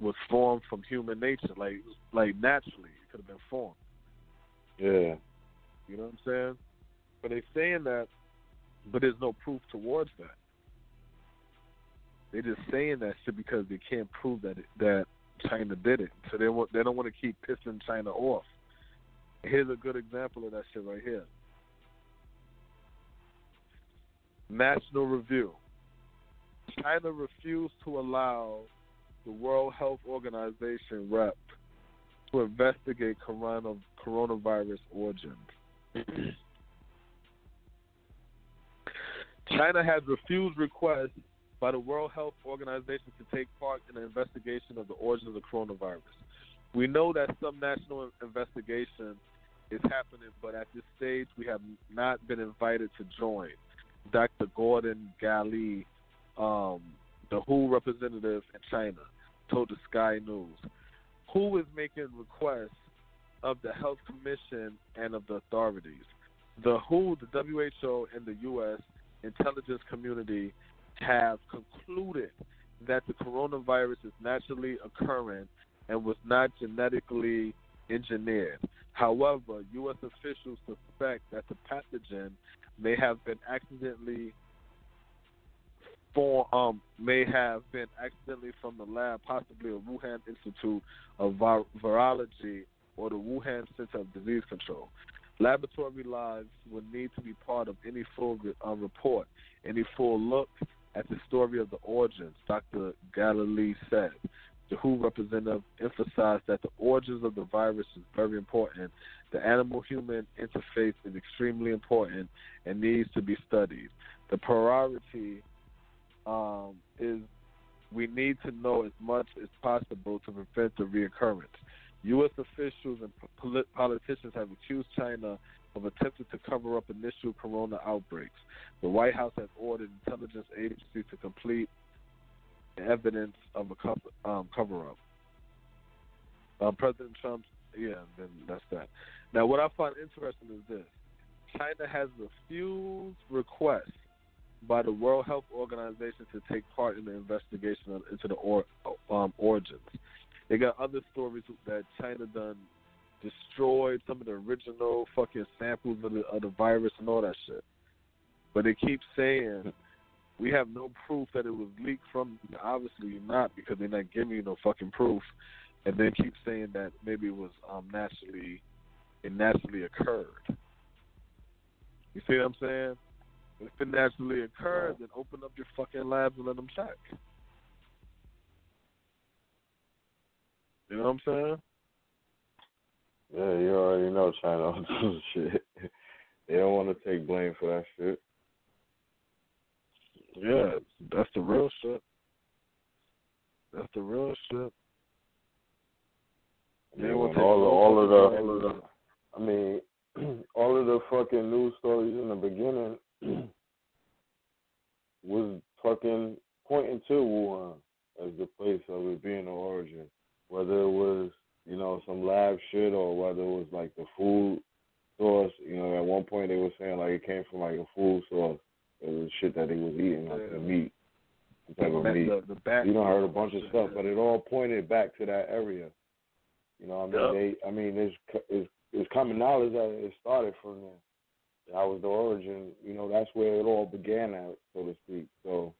A: was formed from human nature, like naturally it could have been formed.
B: Yeah.
A: You know what I'm saying? But they're saying that, but there's no proof towards that. They're just saying that shit because they can't prove that China did it. So they don't want to keep pissing China off. Here's a good example of that shit right here. National Review. China refused to allow the World Health Organization rep to investigate coronavirus origins. China has refused requests by the World Health Organization to take part in the investigation of the origins of the coronavirus. We know that some national investigation is happening, but at this stage we have not been invited to join. Dr. Gordon Galli, the WHO representative in China, told the Sky News. WHO is making requests of the Health Commission and of the authorities. The WHO, the WHO, and the U.S. intelligence community have concluded that the coronavirus is naturally occurring and was not genetically engineered. However, U.S. officials suspect that the pathogen may have been accidentally from the lab, possibly of Wuhan Institute of Virology or the Wuhan Center of Disease Control. Laboratory logs will need to be part of any full report, any full look at the story of the origins, Dr. Galilee said. The WHO representative emphasized that the origins of the virus is very important. The animal-human interface is extremely important and needs to be studied. The priority is we need to know as much as possible to prevent the reoccurrence. U.S. officials and politicians have accused China of attempting to cover up initial corona outbreaks. The White House has ordered intelligence agencies to complete evidence of a cover-up. President Trump's, then that's that. Now, what I find interesting is this. China has refused requests by the World Health Organization to take part in the investigation into the origins. They got other stories that China done destroyed some of the original fucking samples of the virus and all that shit. But they keep saying we have no proof that it was leaked from. Obviously not, because they're not giving you no fucking proof. And then keep saying that maybe it was naturally occurred. You see what I'm saying? If it naturally occurred, then open up your fucking labs and let them check. You know what I'm saying?
B: Yeah, you already know China don't do shit. They don't want to take blame for that shit.
A: Yeah, that's the real shit. That's the real shit.
B: Yeah, all of the fucking news stories in the beginning was fucking pointing to Wuhan as the place of it being the origin. Whether it was, some lab shit or whether it was like the food source. At one point they were saying like it came from like a food source. It was shit that they was eating, like the meat, the type of meat. You done heard a bunch of stuff, but it all pointed back to that area. You know what I mean? It's common knowledge that it started from there. That was the origin. That's where it all began at, so to speak. So,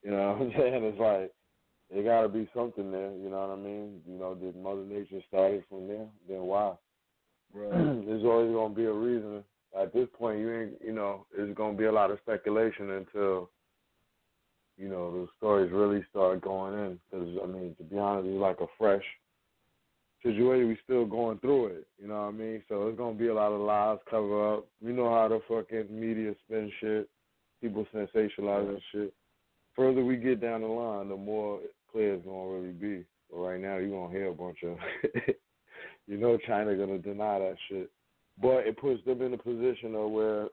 B: you know what I'm saying? It's like, there got to be something there, you know what I mean? Did Mother Nature start it from there? Then why? Right. There's always going to be a reason. At this point, there's going to be a lot of speculation until, the stories really start going in. Because, to be honest, it's like a fresh situation. We still going through it, you know what I mean? So there's going to be a lot of lies, cover up. We know how the fucking media spin shit. People sensationalize that shit. Further we get down the line, the more clear it's going to really be. But right now, you're going to hear a bunch of, China going to deny that shit. But it puts them in a position of where,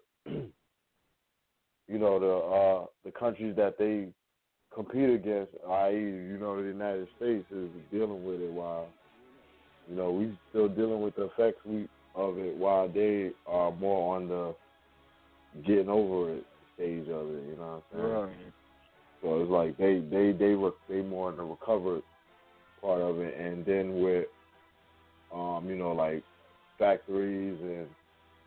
B: the countries that they compete against, i.e., the United States, is dealing with it while, we still dealing with the effects of it while they are more on the getting over it stage of it, you know what I'm saying? Right. So it's like they more in the recovered part of it, and then with like factories and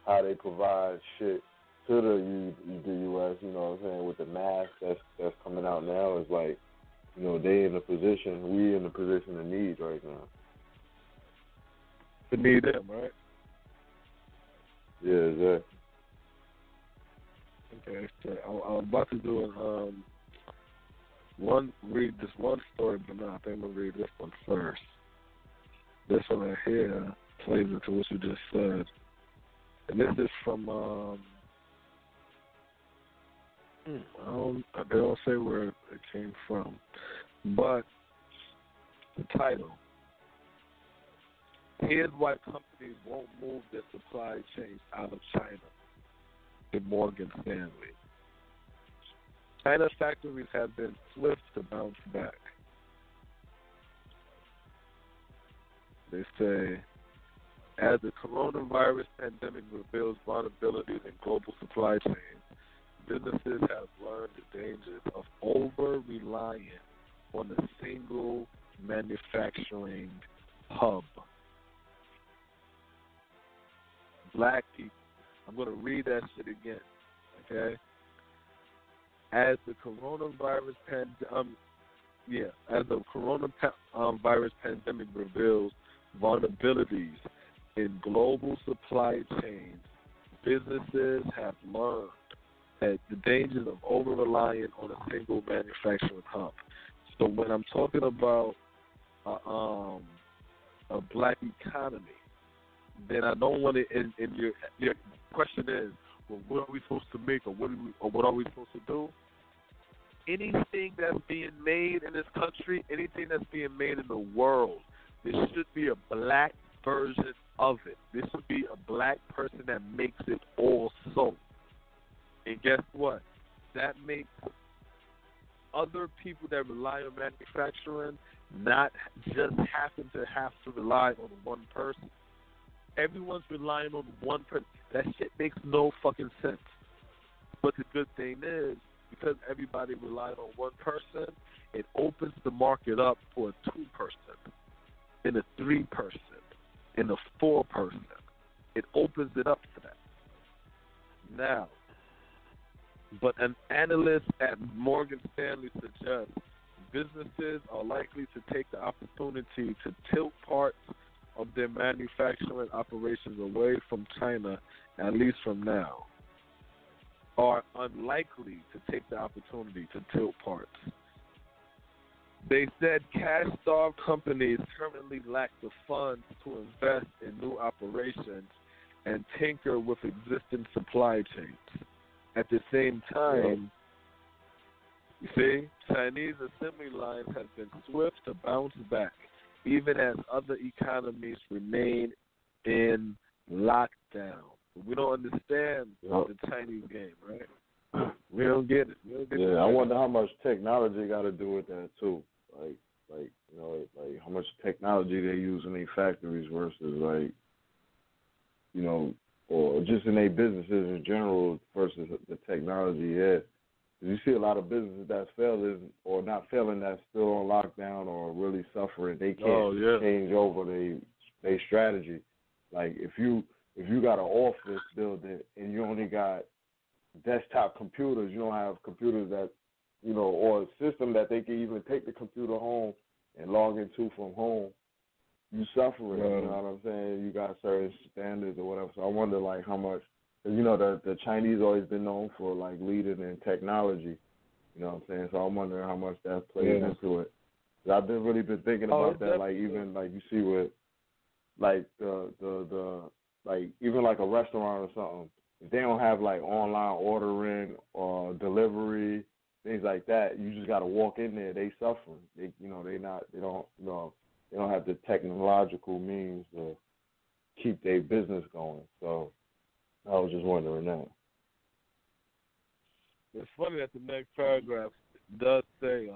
B: how they provide shit to the U.S. You know what I'm saying, with the masks that's coming out now, is like we in the position of need right now.
A: To need them, right?
B: Yeah, exactly.
A: Okay, so I'm about to do read this one story, but no, I think I'm going to read this one first. This one right here plays into what you just said. And this is from, they don't say where it came from, but the title, here's why companies won't move their supply chains out of China, in Morgan Stanley. China factories have been swift to bounce back. They say, as the coronavirus pandemic reveals vulnerabilities in global supply chains, businesses have learned the dangers of over-relying on a single manufacturing hub. Black people, I'm going to read that shit again, okay? As the coronavirus pandemic reveals vulnerabilities in global supply chains, businesses have learned that the dangers of over-relying on a single manufacturing hub. So when I'm talking about a black economy, then I don't want it. And your question is, well, what are we supposed to make, or what are we supposed to do? Anything that's being made in this country, anything that's being made in the world, there should be a black version of it. There should be a black person that makes it also. And guess what? That makes other people that rely on manufacturing not just happen to have to rely on one person. Everyone's relying on one person. That shit makes no fucking sense. But the good thing is, because everybody relies on one person, it opens the market up for a 2-person, and a 3-person, and a 4-person. It opens it up for that. Now, but an analyst at Morgan Stanley suggests businesses are likely to take the opportunity to tilt parts of their manufacturing operations away from China, at least from now, are unlikely to take the opportunity to tilt parts. They said cash-starved companies currently lack the funds to invest in new operations and tinker with existing supply chains. At the same time, you see, Chinese assembly lines have been swift to bounce back, even as other economies remain in lockdown. We don't understand the Chinese game, right? We don't get it.
B: I wonder how much technology got to do with that too. Like how much technology they use in their factories versus or just in their businesses in general versus the technology. Yeah, you see a lot of businesses that's failing or not failing that's still on lockdown or really suffering. They can't change over their strategy. Like if you got an office building and you only got desktop computers, you don't have computers that, or a system that they can even take the computer home and log into from home, you suffering. You know what I'm saying? You got certain standards or whatever. So I wonder how much, cause the Chinese always been known for leading in technology. You know what I'm saying? So I'm wondering how much that plays into it. Cause I've really been thinking about that. Even you see with even a restaurant or something, if they don't have online ordering or delivery, things like that, you just got to walk in there. They suffering. They don't have the technological means to keep their business going. So I was just wondering that.
A: It's funny that the next paragraph does say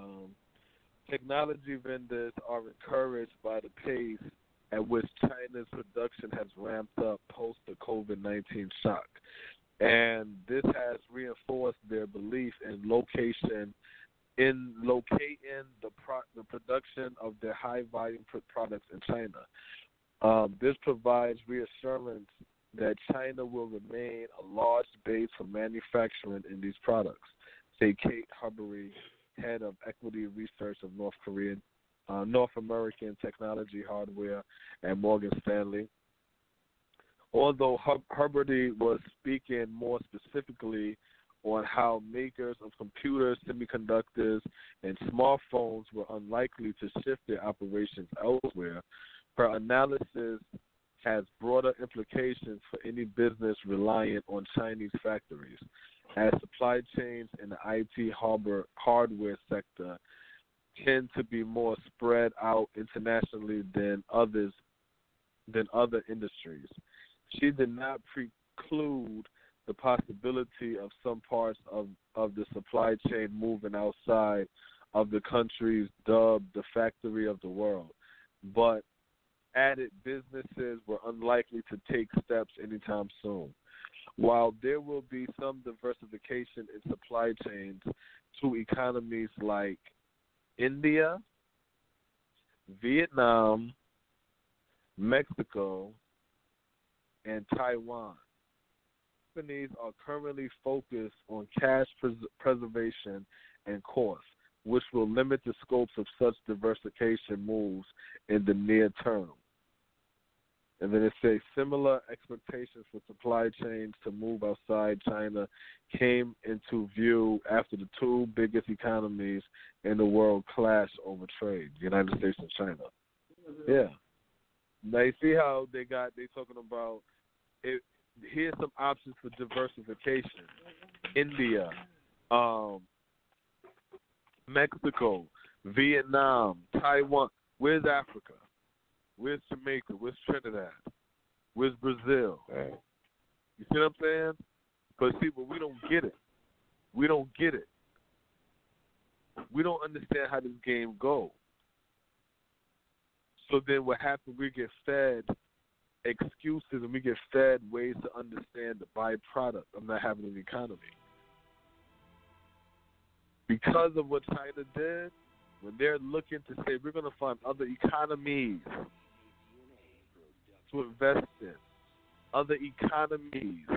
A: technology vendors are encouraged by the pace at which China's production has ramped up post the COVID-19 shock. And this has reinforced their belief in locating the production of their high-volume products in China. This provides reassurance that China will remain a large base for manufacturing in these products, say Kate Hubbery, head of equity research of North American Technology Hardware at Morgan Stanley. Although Hubbery was speaking more specifically on how makers of computers, semiconductors, and smartphones were unlikely to shift their operations elsewhere, her analysis has broader implications for any business reliant on Chinese factories, as supply chains in the IT hardware sector tend to be more spread out internationally than other industries. She did not preclude the possibility of some parts of the supply chain moving outside of the countries dubbed the factory of the world, but added businesses were unlikely to take steps anytime soon. While there will be some diversification in supply chains to economies like India, Vietnam, Mexico, and Taiwan, companies are currently focused on cash preservation and cost, which will limit the scopes of such diversification moves in the near term. And then it says similar expectations for supply chains to move outside China came into view after the two biggest economies in the world clashed over trade, the United States and China. Yeah. Now you see how they talking about it. Here's some options for diversification. India, Mexico, Vietnam, Taiwan. Where's Africa? Where's Jamaica? Where's Trinidad? Where's Brazil?
B: Right.
A: You see what I'm saying? But see, we don't get it. We don't get it. We don't understand how this game goes. So then what happens, we get fed excuses and we get fed ways to understand the byproduct of not having an economy. Because of what China did, when they're looking to say we're going to find other economies to invest in, other economies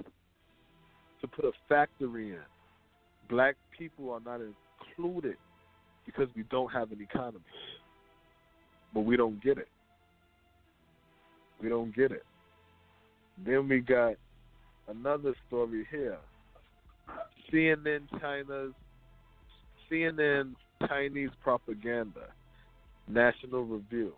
A: to put a factory in, black people are not included because we don't have an economy. But we don't get it. We don't get it. Then we got another story here. CNN Chinese propaganda, National Review.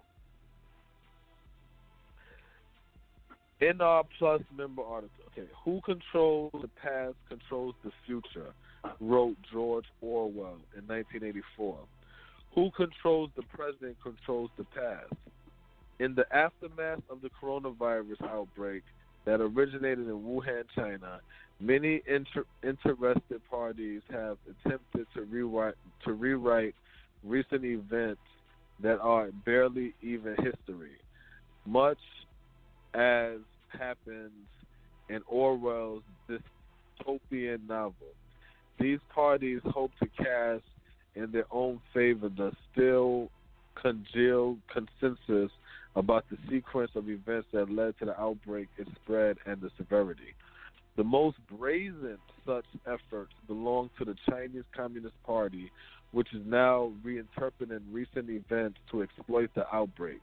A: NR Plus member article. Okay, who controls the past controls the future, wrote George Orwell in 1984. Who controls the present controls the past. In the aftermath of the coronavirus outbreak that originated in Wuhan, China, many interested parties have attempted to rewrite recent events that are barely even history, much as happens in Orwell's dystopian novel. These parties hope to cast in their own favor the still congealed consensus about the sequence of events that led to the outbreak, its spread, and the severity. The most brazen such efforts belong to the Chinese Communist Party, which is now reinterpreting recent events to exploit the outbreak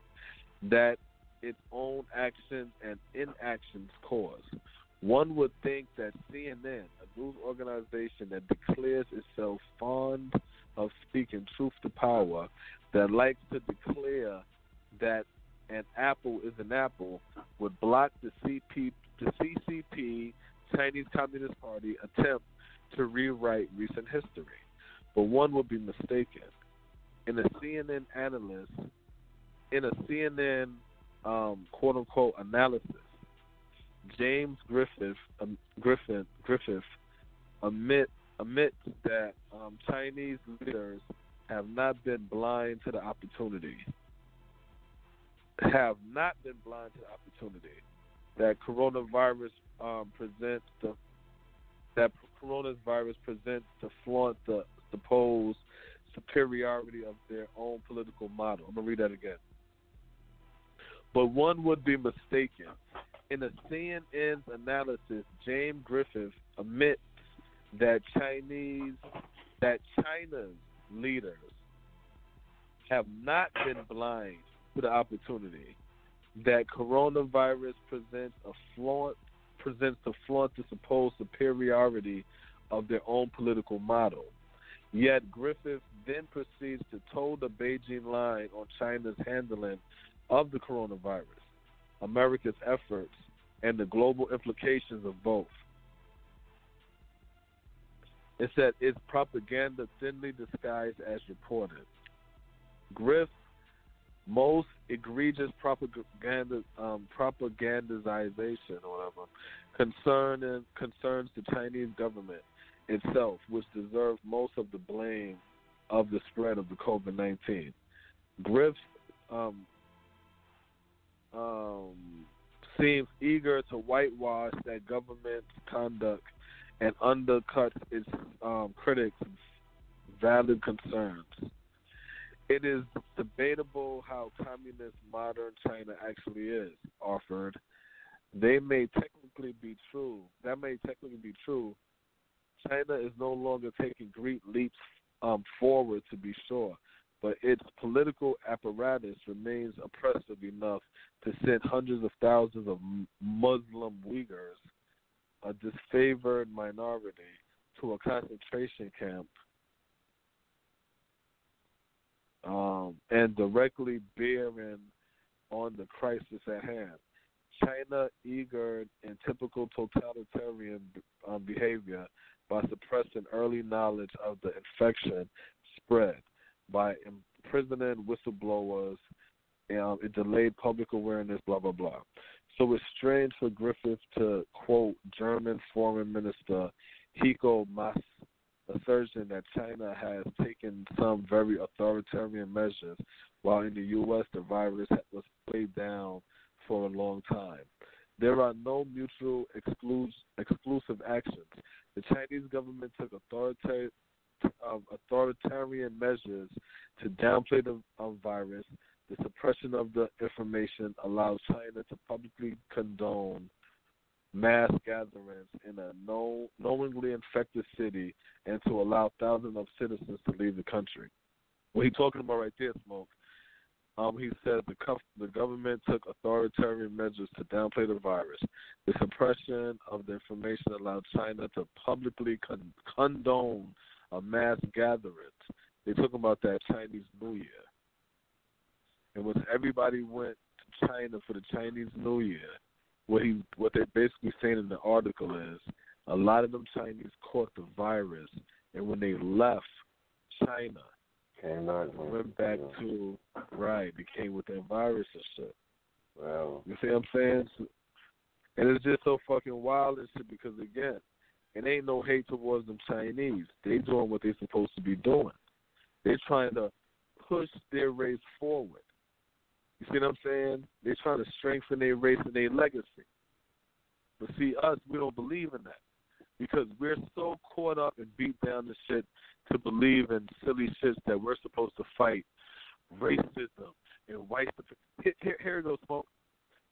A: that its own actions and inactions cause. One would think that CNN, a news organization that declares itself fond of speaking truth to power, that likes to declare that an apple is an apple, would block the CCP, Chinese Communist Party, attempt to rewrite recent history. But one would be mistaken. In a CNN quote-unquote analysis, James Griffith admits that Chinese leaders have not been blind to the opportunity. That coronavirus presents to flaunt the supposed superiority of their own political model. I'm gonna read that again. But one would be mistaken. In a CNN's analysis, James Griffith admits that China's leaders have not been blind to the opportunity. That coronavirus presents to flaunt the supposed superiority of their own political model. Yet Griffith then proceeds to toe the Beijing line on China's handling of the coronavirus, America's efforts, and the global implications of both. It said it's propaganda thinly disguised as reported. Griff's most egregious propagandization or whatever concerns the Chinese government itself, which deserves most of the blame of the spread of the COVID-19. Griff seems eager to whitewash that government's conduct and undercuts its critics' valid concerns. It is debatable how communist modern China actually is offered. That may technically be true. China is no longer taking great leaps forward, to be sure, but its political apparatus remains oppressive enough to send hundreds of thousands of Muslim Uyghurs, a disfavored minority, to a concentration camp and directly bearing on the crisis at hand. China, eager in typical totalitarian behavior by suppressing early knowledge of the infection spread, by imprisoning whistleblowers, it delayed public awareness, blah, blah, blah. So it's strange for Griffith to quote German Foreign Minister Heiko Maas' assertion that China has taken some very authoritarian measures, while in the U.S. the virus was played down for a long time. There are no mutual exclusive actions. The Chinese government took authoritarian measures to downplay the virus. The suppression of the information allows China to publicly condone mass gatherings in a knowingly infected city and to allow thousands of citizens to leave the country. What he's talking about right there, Smoke, he said the government took authoritarian measures to downplay the virus. The suppression of the information allowed China to publicly condone a mass gathering. They're talking about that Chinese New Year. And when everybody went to China for the Chinese New Year, what they're basically saying in the article is a lot of them Chinese caught the virus, and when they left China, went back to, they came with that virus and shit.
B: Wow.
A: You see what I'm saying? And it's just so fucking wild and shit because, again, it ain't no hate towards them Chinese. They doing what they're supposed to be doing. They're trying to push their race forward. You see what I'm saying? They're trying to strengthen their race and their legacy. But see, us, we don't believe in that because we're so caught up and beat down the shit to believe in silly shit that we're supposed to fight racism and white supremacy. Here it goes, Smoke.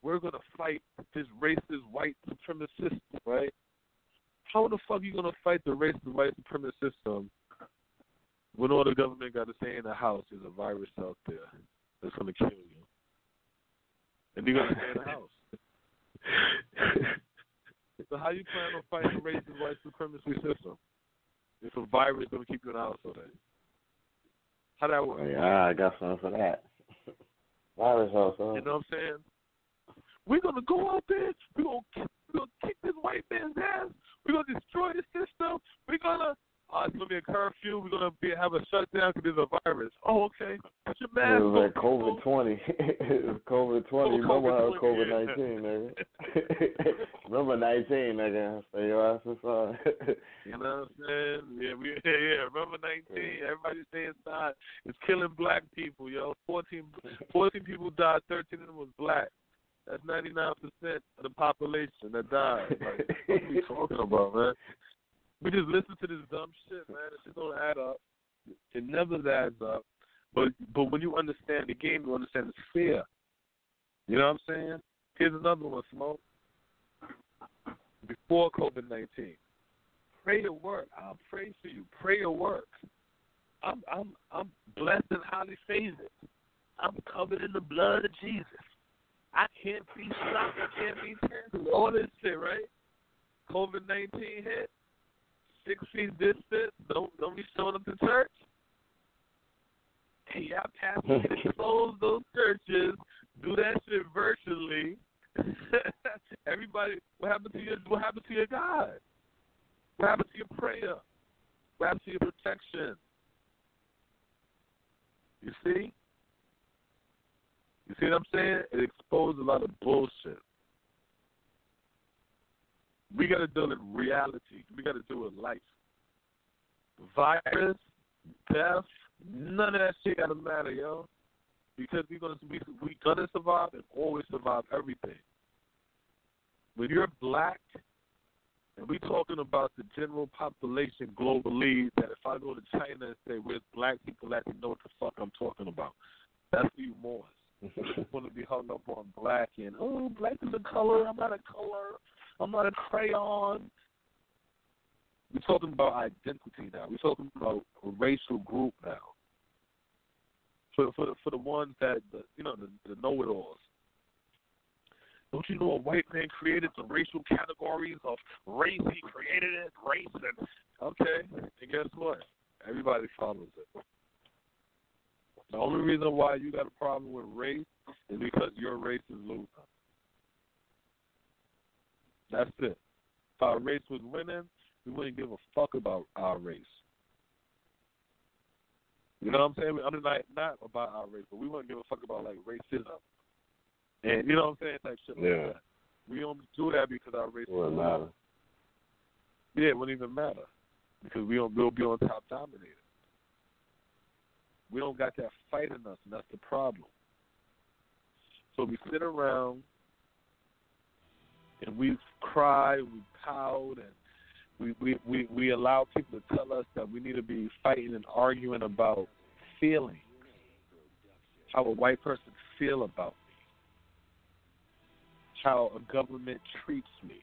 A: We're going to fight this racist white supremacist system, right? How the fuck are you going to fight the racist white supremacist system when all the government got to say in the house is a virus out there that's going to kill you? And you're going to stay in the house. So how you plan on fighting the racist white supremacy system if a virus is going to keep you in the house all day? How that work?
B: Yeah, I got something for that. Virus house, huh?
A: You know what I'm saying? We're going to go out there. We're going to kick this white man's ass. We're going to destroy the system. We're going to, it's going to be a curfew. We're going to have a shutdown because there's a virus. Oh, okay. Put your mask on.
B: It was like COVID-20. It was COVID-20. Remember how COVID-19, nigga? Remember 19, nigga. Stay your ass inside.
A: You know what I'm saying? Yeah. Remember 19. Everybody stay inside. It's killing black people, yo. 14 people died. 13 of them was black. That's 99% of the population that died. Like, what are you talking about, man? We just listen to this dumb shit, man. It just don't add up. It never adds up. But when you understand the game, you understand it's fair. You know what I'm saying? Here's another one, Smoke. Before COVID-19, pray to work. I'll pray for you. Pray to work. I'm blessed and highly favored. I'm covered in the blood of Jesus. I can't be stopped. I can't be turned. All this shit, right? COVID-19 hit. 6 feet distance. Don't be showing up to church. Hey, y'all pastors close those churches. Do that shit virtually. Everybody, what happened to your God? What happened to your prayer? What happened to your protection? You see? You see what I'm saying? It exposed a lot of bullshit. We got to deal in reality. We got to do it in life. Virus, death, none of that shit got to matter, yo. Because we gonna survive and always survive everything. When you're black, and we talking about the general population globally, that if I go to China and say where's black people, that they know what the fuck I'm talking about. That's who you mourn. You want to be hung up on black and, oh, black is a color. I'm not a color. I'm not a crayon. We're talking about identity now. We're talking about a racial group now. for the ones that the know-it-alls. Don't you know a white man created the racial categories of race? He created it, race, and okay. And guess what? Everybody follows it. The only reason why you got a problem with race is because your race is losing. That's it. If our race was winning, we wouldn't give a fuck about our race. You know what I'm saying? I'm not about our race, but we wouldn't give a fuck about like racism. And you know what I'm saying? Like shit like that. We don't do that because our race
B: wouldn't matter.
A: Yeah, it wouldn't even matter. Because we'll be on top dominated. We don't got that fight in us, and that's the problem. So we sit around and we cry, we pout, and we allow people to tell us that we need to be fighting and arguing about feelings, how a white person feel about me, how a government treats me,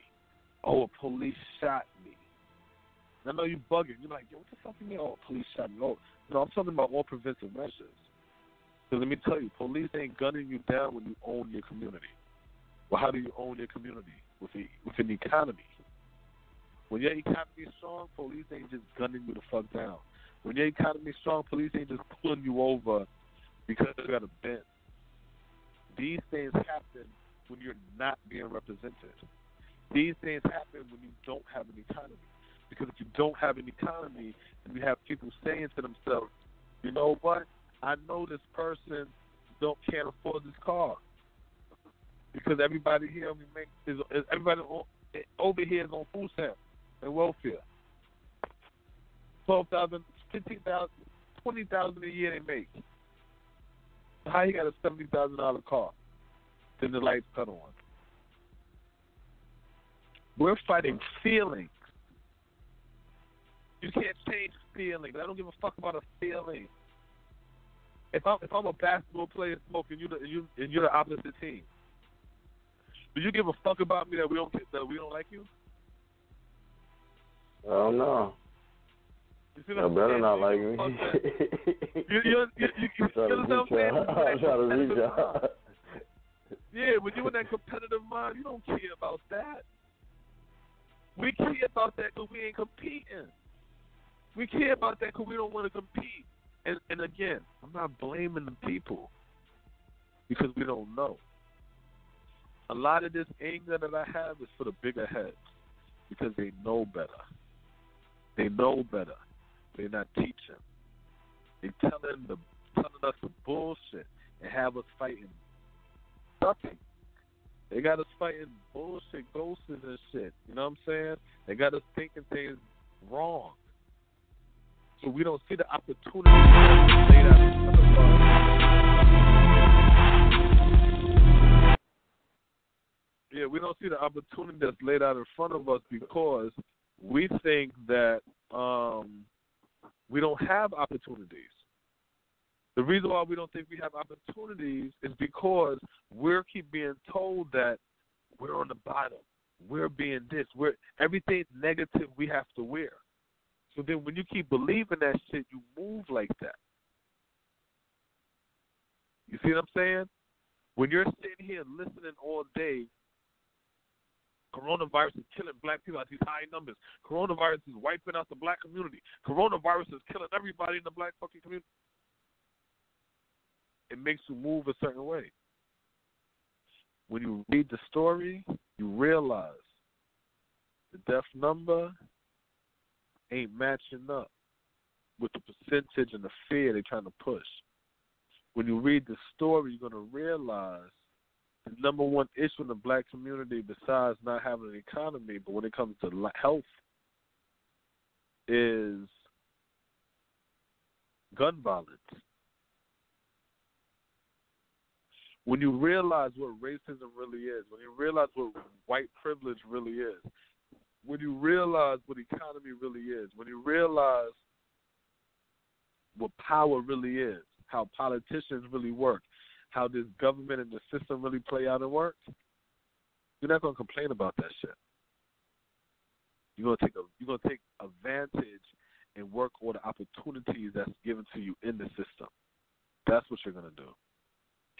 A: oh, a police shot me. I know you bugging. You're like, yo, what the fuck you mean? Oh, police shot me. Oh, no, I'm talking about all preventive measures. Because let me tell you, police ain't gunning you down when you own your community. Well, how do you own your community? With an economy. When your economy is strong, police ain't just gunning you the fuck down. When your economy is strong, police ain't just pulling you over because you got a bent. These things happen when you're not being represented. These things happen when you don't have an economy. Because if you don't have an economy and you have people saying to themselves, you know what, I know this person can't afford this car. Because everybody here everybody over here is on food stamps and welfare. 12,000, 15,000, 20,000 a year they make. How you got a $70,000 car? Then the lights cut on. We're fighting feelings. You can't change feelings. I don't give a fuck about a feeling. If I'm a basketball player smoking, you're the opposite team. Do you give a fuck about me that we don't like you?
B: I don't know. You better not like me.
A: You understand what I'm saying?
B: I'm trying to reach y'all.
A: Yeah, when you're in that competitive mind, you don't care about that. We care about that because we ain't competing. We care about that because we don't want to compete. And again, I'm not blaming the people because we don't know. A lot of this anger that I have is for the bigger heads because they know better. They know better. They're not teaching. They're telling us the bullshit and have us fighting nothing. They got us fighting bullshit, ghosts and shit. You know what I'm saying? They got us thinking things wrong. So we don't see the opportunity that's laid out in front of us. Yeah, we don't see the opportunity that's laid out in front of us because we think that we don't have opportunities. The reason why we don't think we have opportunities is because we keep being told that we're on the bottom. We're being this. Everything's negative we have to wear. So then when you keep believing that shit, you move like that. You see what I'm saying? When you're sitting here listening all day, coronavirus is killing black people at these high numbers. Coronavirus is wiping out the black community. Coronavirus is killing everybody in the black fucking community. It makes you move a certain way. When you read the story, you realize the death number ain't matching up with the percentage and the fear they're trying to push. When you read the story, you're going to realize the number one issue in the black community, besides not having an economy, but when it comes to health, is gun violence. When you realize what racism really is, when you realize what white privilege really is, when you realize what economy really is, when you realize what power really is, how politicians really work, how this government and the system really play out and work, you're not going to complain about that shit. You're going to take advantage and work on the opportunities that's given to you in the system. that's what you're going to do.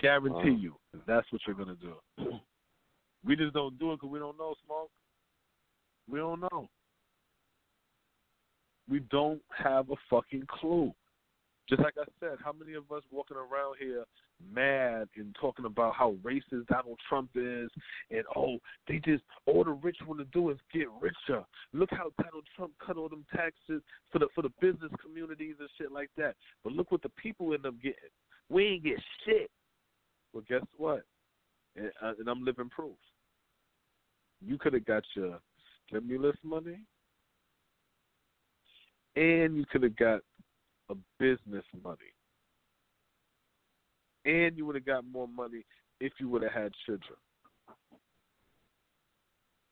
A: Guarantee you, that's what you're going to do. We just don't do it because we don't know, Smoke. We don't know. We don't have a fucking clue. Just like I said, how many of us walking around here mad and talking about how racist Donald Trump is and, all the rich want to do is get richer. Look how Donald Trump cut all them taxes for the business communities and shit like that. But look what the people end up getting. We ain't get shit. Well, guess what? And I'm living proof. You could have got your stimulus money and you could have got a business money. And you would have got more money if you would have had children.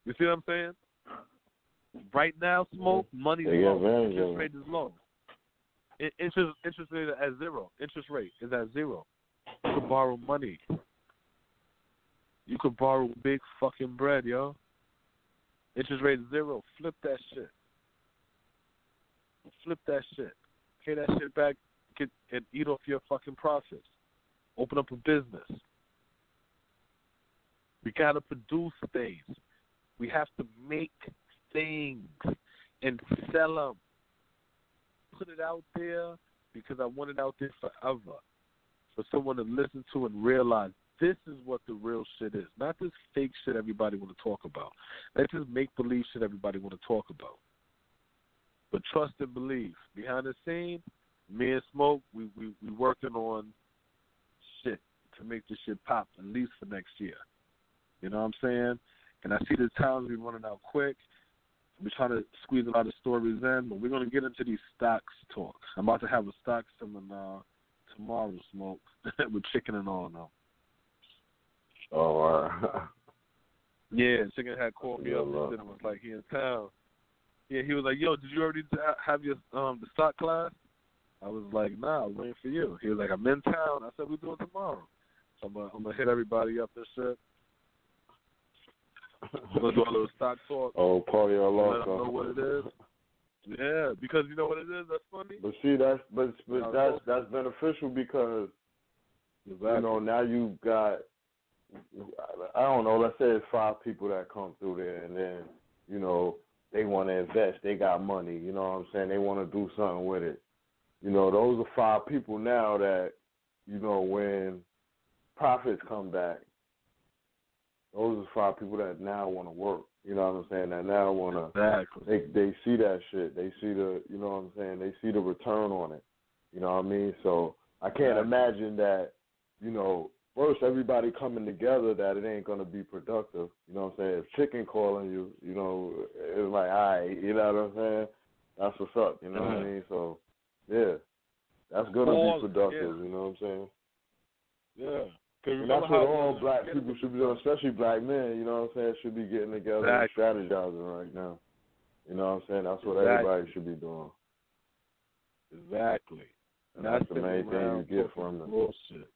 A: You see what I'm saying? Right now, Smoke, money's low. Interest rate is low. Interest rate is at zero. Interest rate is at zero. You could borrow money. You could borrow big fucking bread, yo. Interest rate is zero. Flip that shit. Flip that shit. Pay that shit back and eat off your fucking profits. Open up a business. We got to produce things. We have to make things and sell them. Put it out there because I want it out there forever. For someone to listen to and realize this is what the real shit is. Not this fake shit everybody want to talk about. That's just make-believe shit everybody want to talk about. But trust and believe. Behind the scene, me and Smoke, we working on shit to make this shit pop, at least for next year. You know what I'm saying? And I see the times we running out quick. We're trying to squeeze a lot of stories in, but we're going to get into these stocks talks. I'm about to have a stock seminar tomorrow, Smoke, with Chicken and all now.
B: Oh, wow.
A: Yeah, Chicken had called me up and said it was like he in town. Yeah, he was like, yo, did you already have your the stock class? I was like, nah, I'm waiting for you. He was like, I'm in town. I said, we're doing it tomorrow. So I'm going to hit everybody up and shit. We're going to do a little stock talk.
B: Oh, party all off.
A: Let them know what it is. Yeah, because you know what it is? That's funny.
B: But see, that's beneficial because,
A: exactly.
B: You know, now you got, I don't know, let's say it's 5 people that come through there and then, you know, they want to invest. They got money. You know what I'm saying? They want to do something with it. You know, those are 5 people now that, you know, when profits come back, those are 5 people that now want to work. You know what I'm saying? That now want to,
A: exactly.
B: They see that shit. They see the, you know what I'm saying? They see the return on it. You know what I mean? So I can't imagine that, you know, first everybody coming together that it ain't going to be productive. You know what I'm saying? If Chicken calling you, you know, it's like, all right, you know what I'm saying? That's what's up, you know what I mean? So, yeah, that's going to be productive, you know what I'm saying?
A: Yeah.
B: And that's what all black people should be doing, especially black men, you know what I'm saying, should be getting together and strategizing right now. You know what I'm saying? That's what everybody should be doing.
A: Exactly.
B: And that's the main thing you get from them.
A: Bullshit.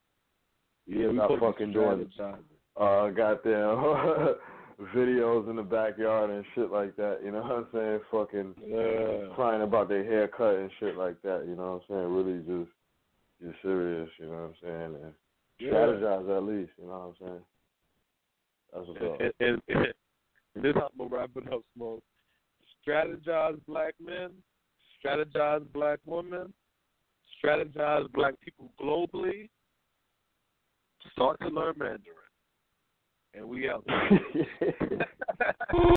A: Yeah,
B: we're not fucking doing goddamn videos in the backyard and shit like that, you know what I'm saying? Fucking crying about their haircut and shit like that, you know what I'm saying? Really just serious, you know what I'm saying? And strategize at least, you know what I'm saying? That's what's up.
A: And this is how I'm going to wrap it up, Smoke. Strategize black men, strategize black women, strategize black people globally. Start to learn Mandarin. And we out.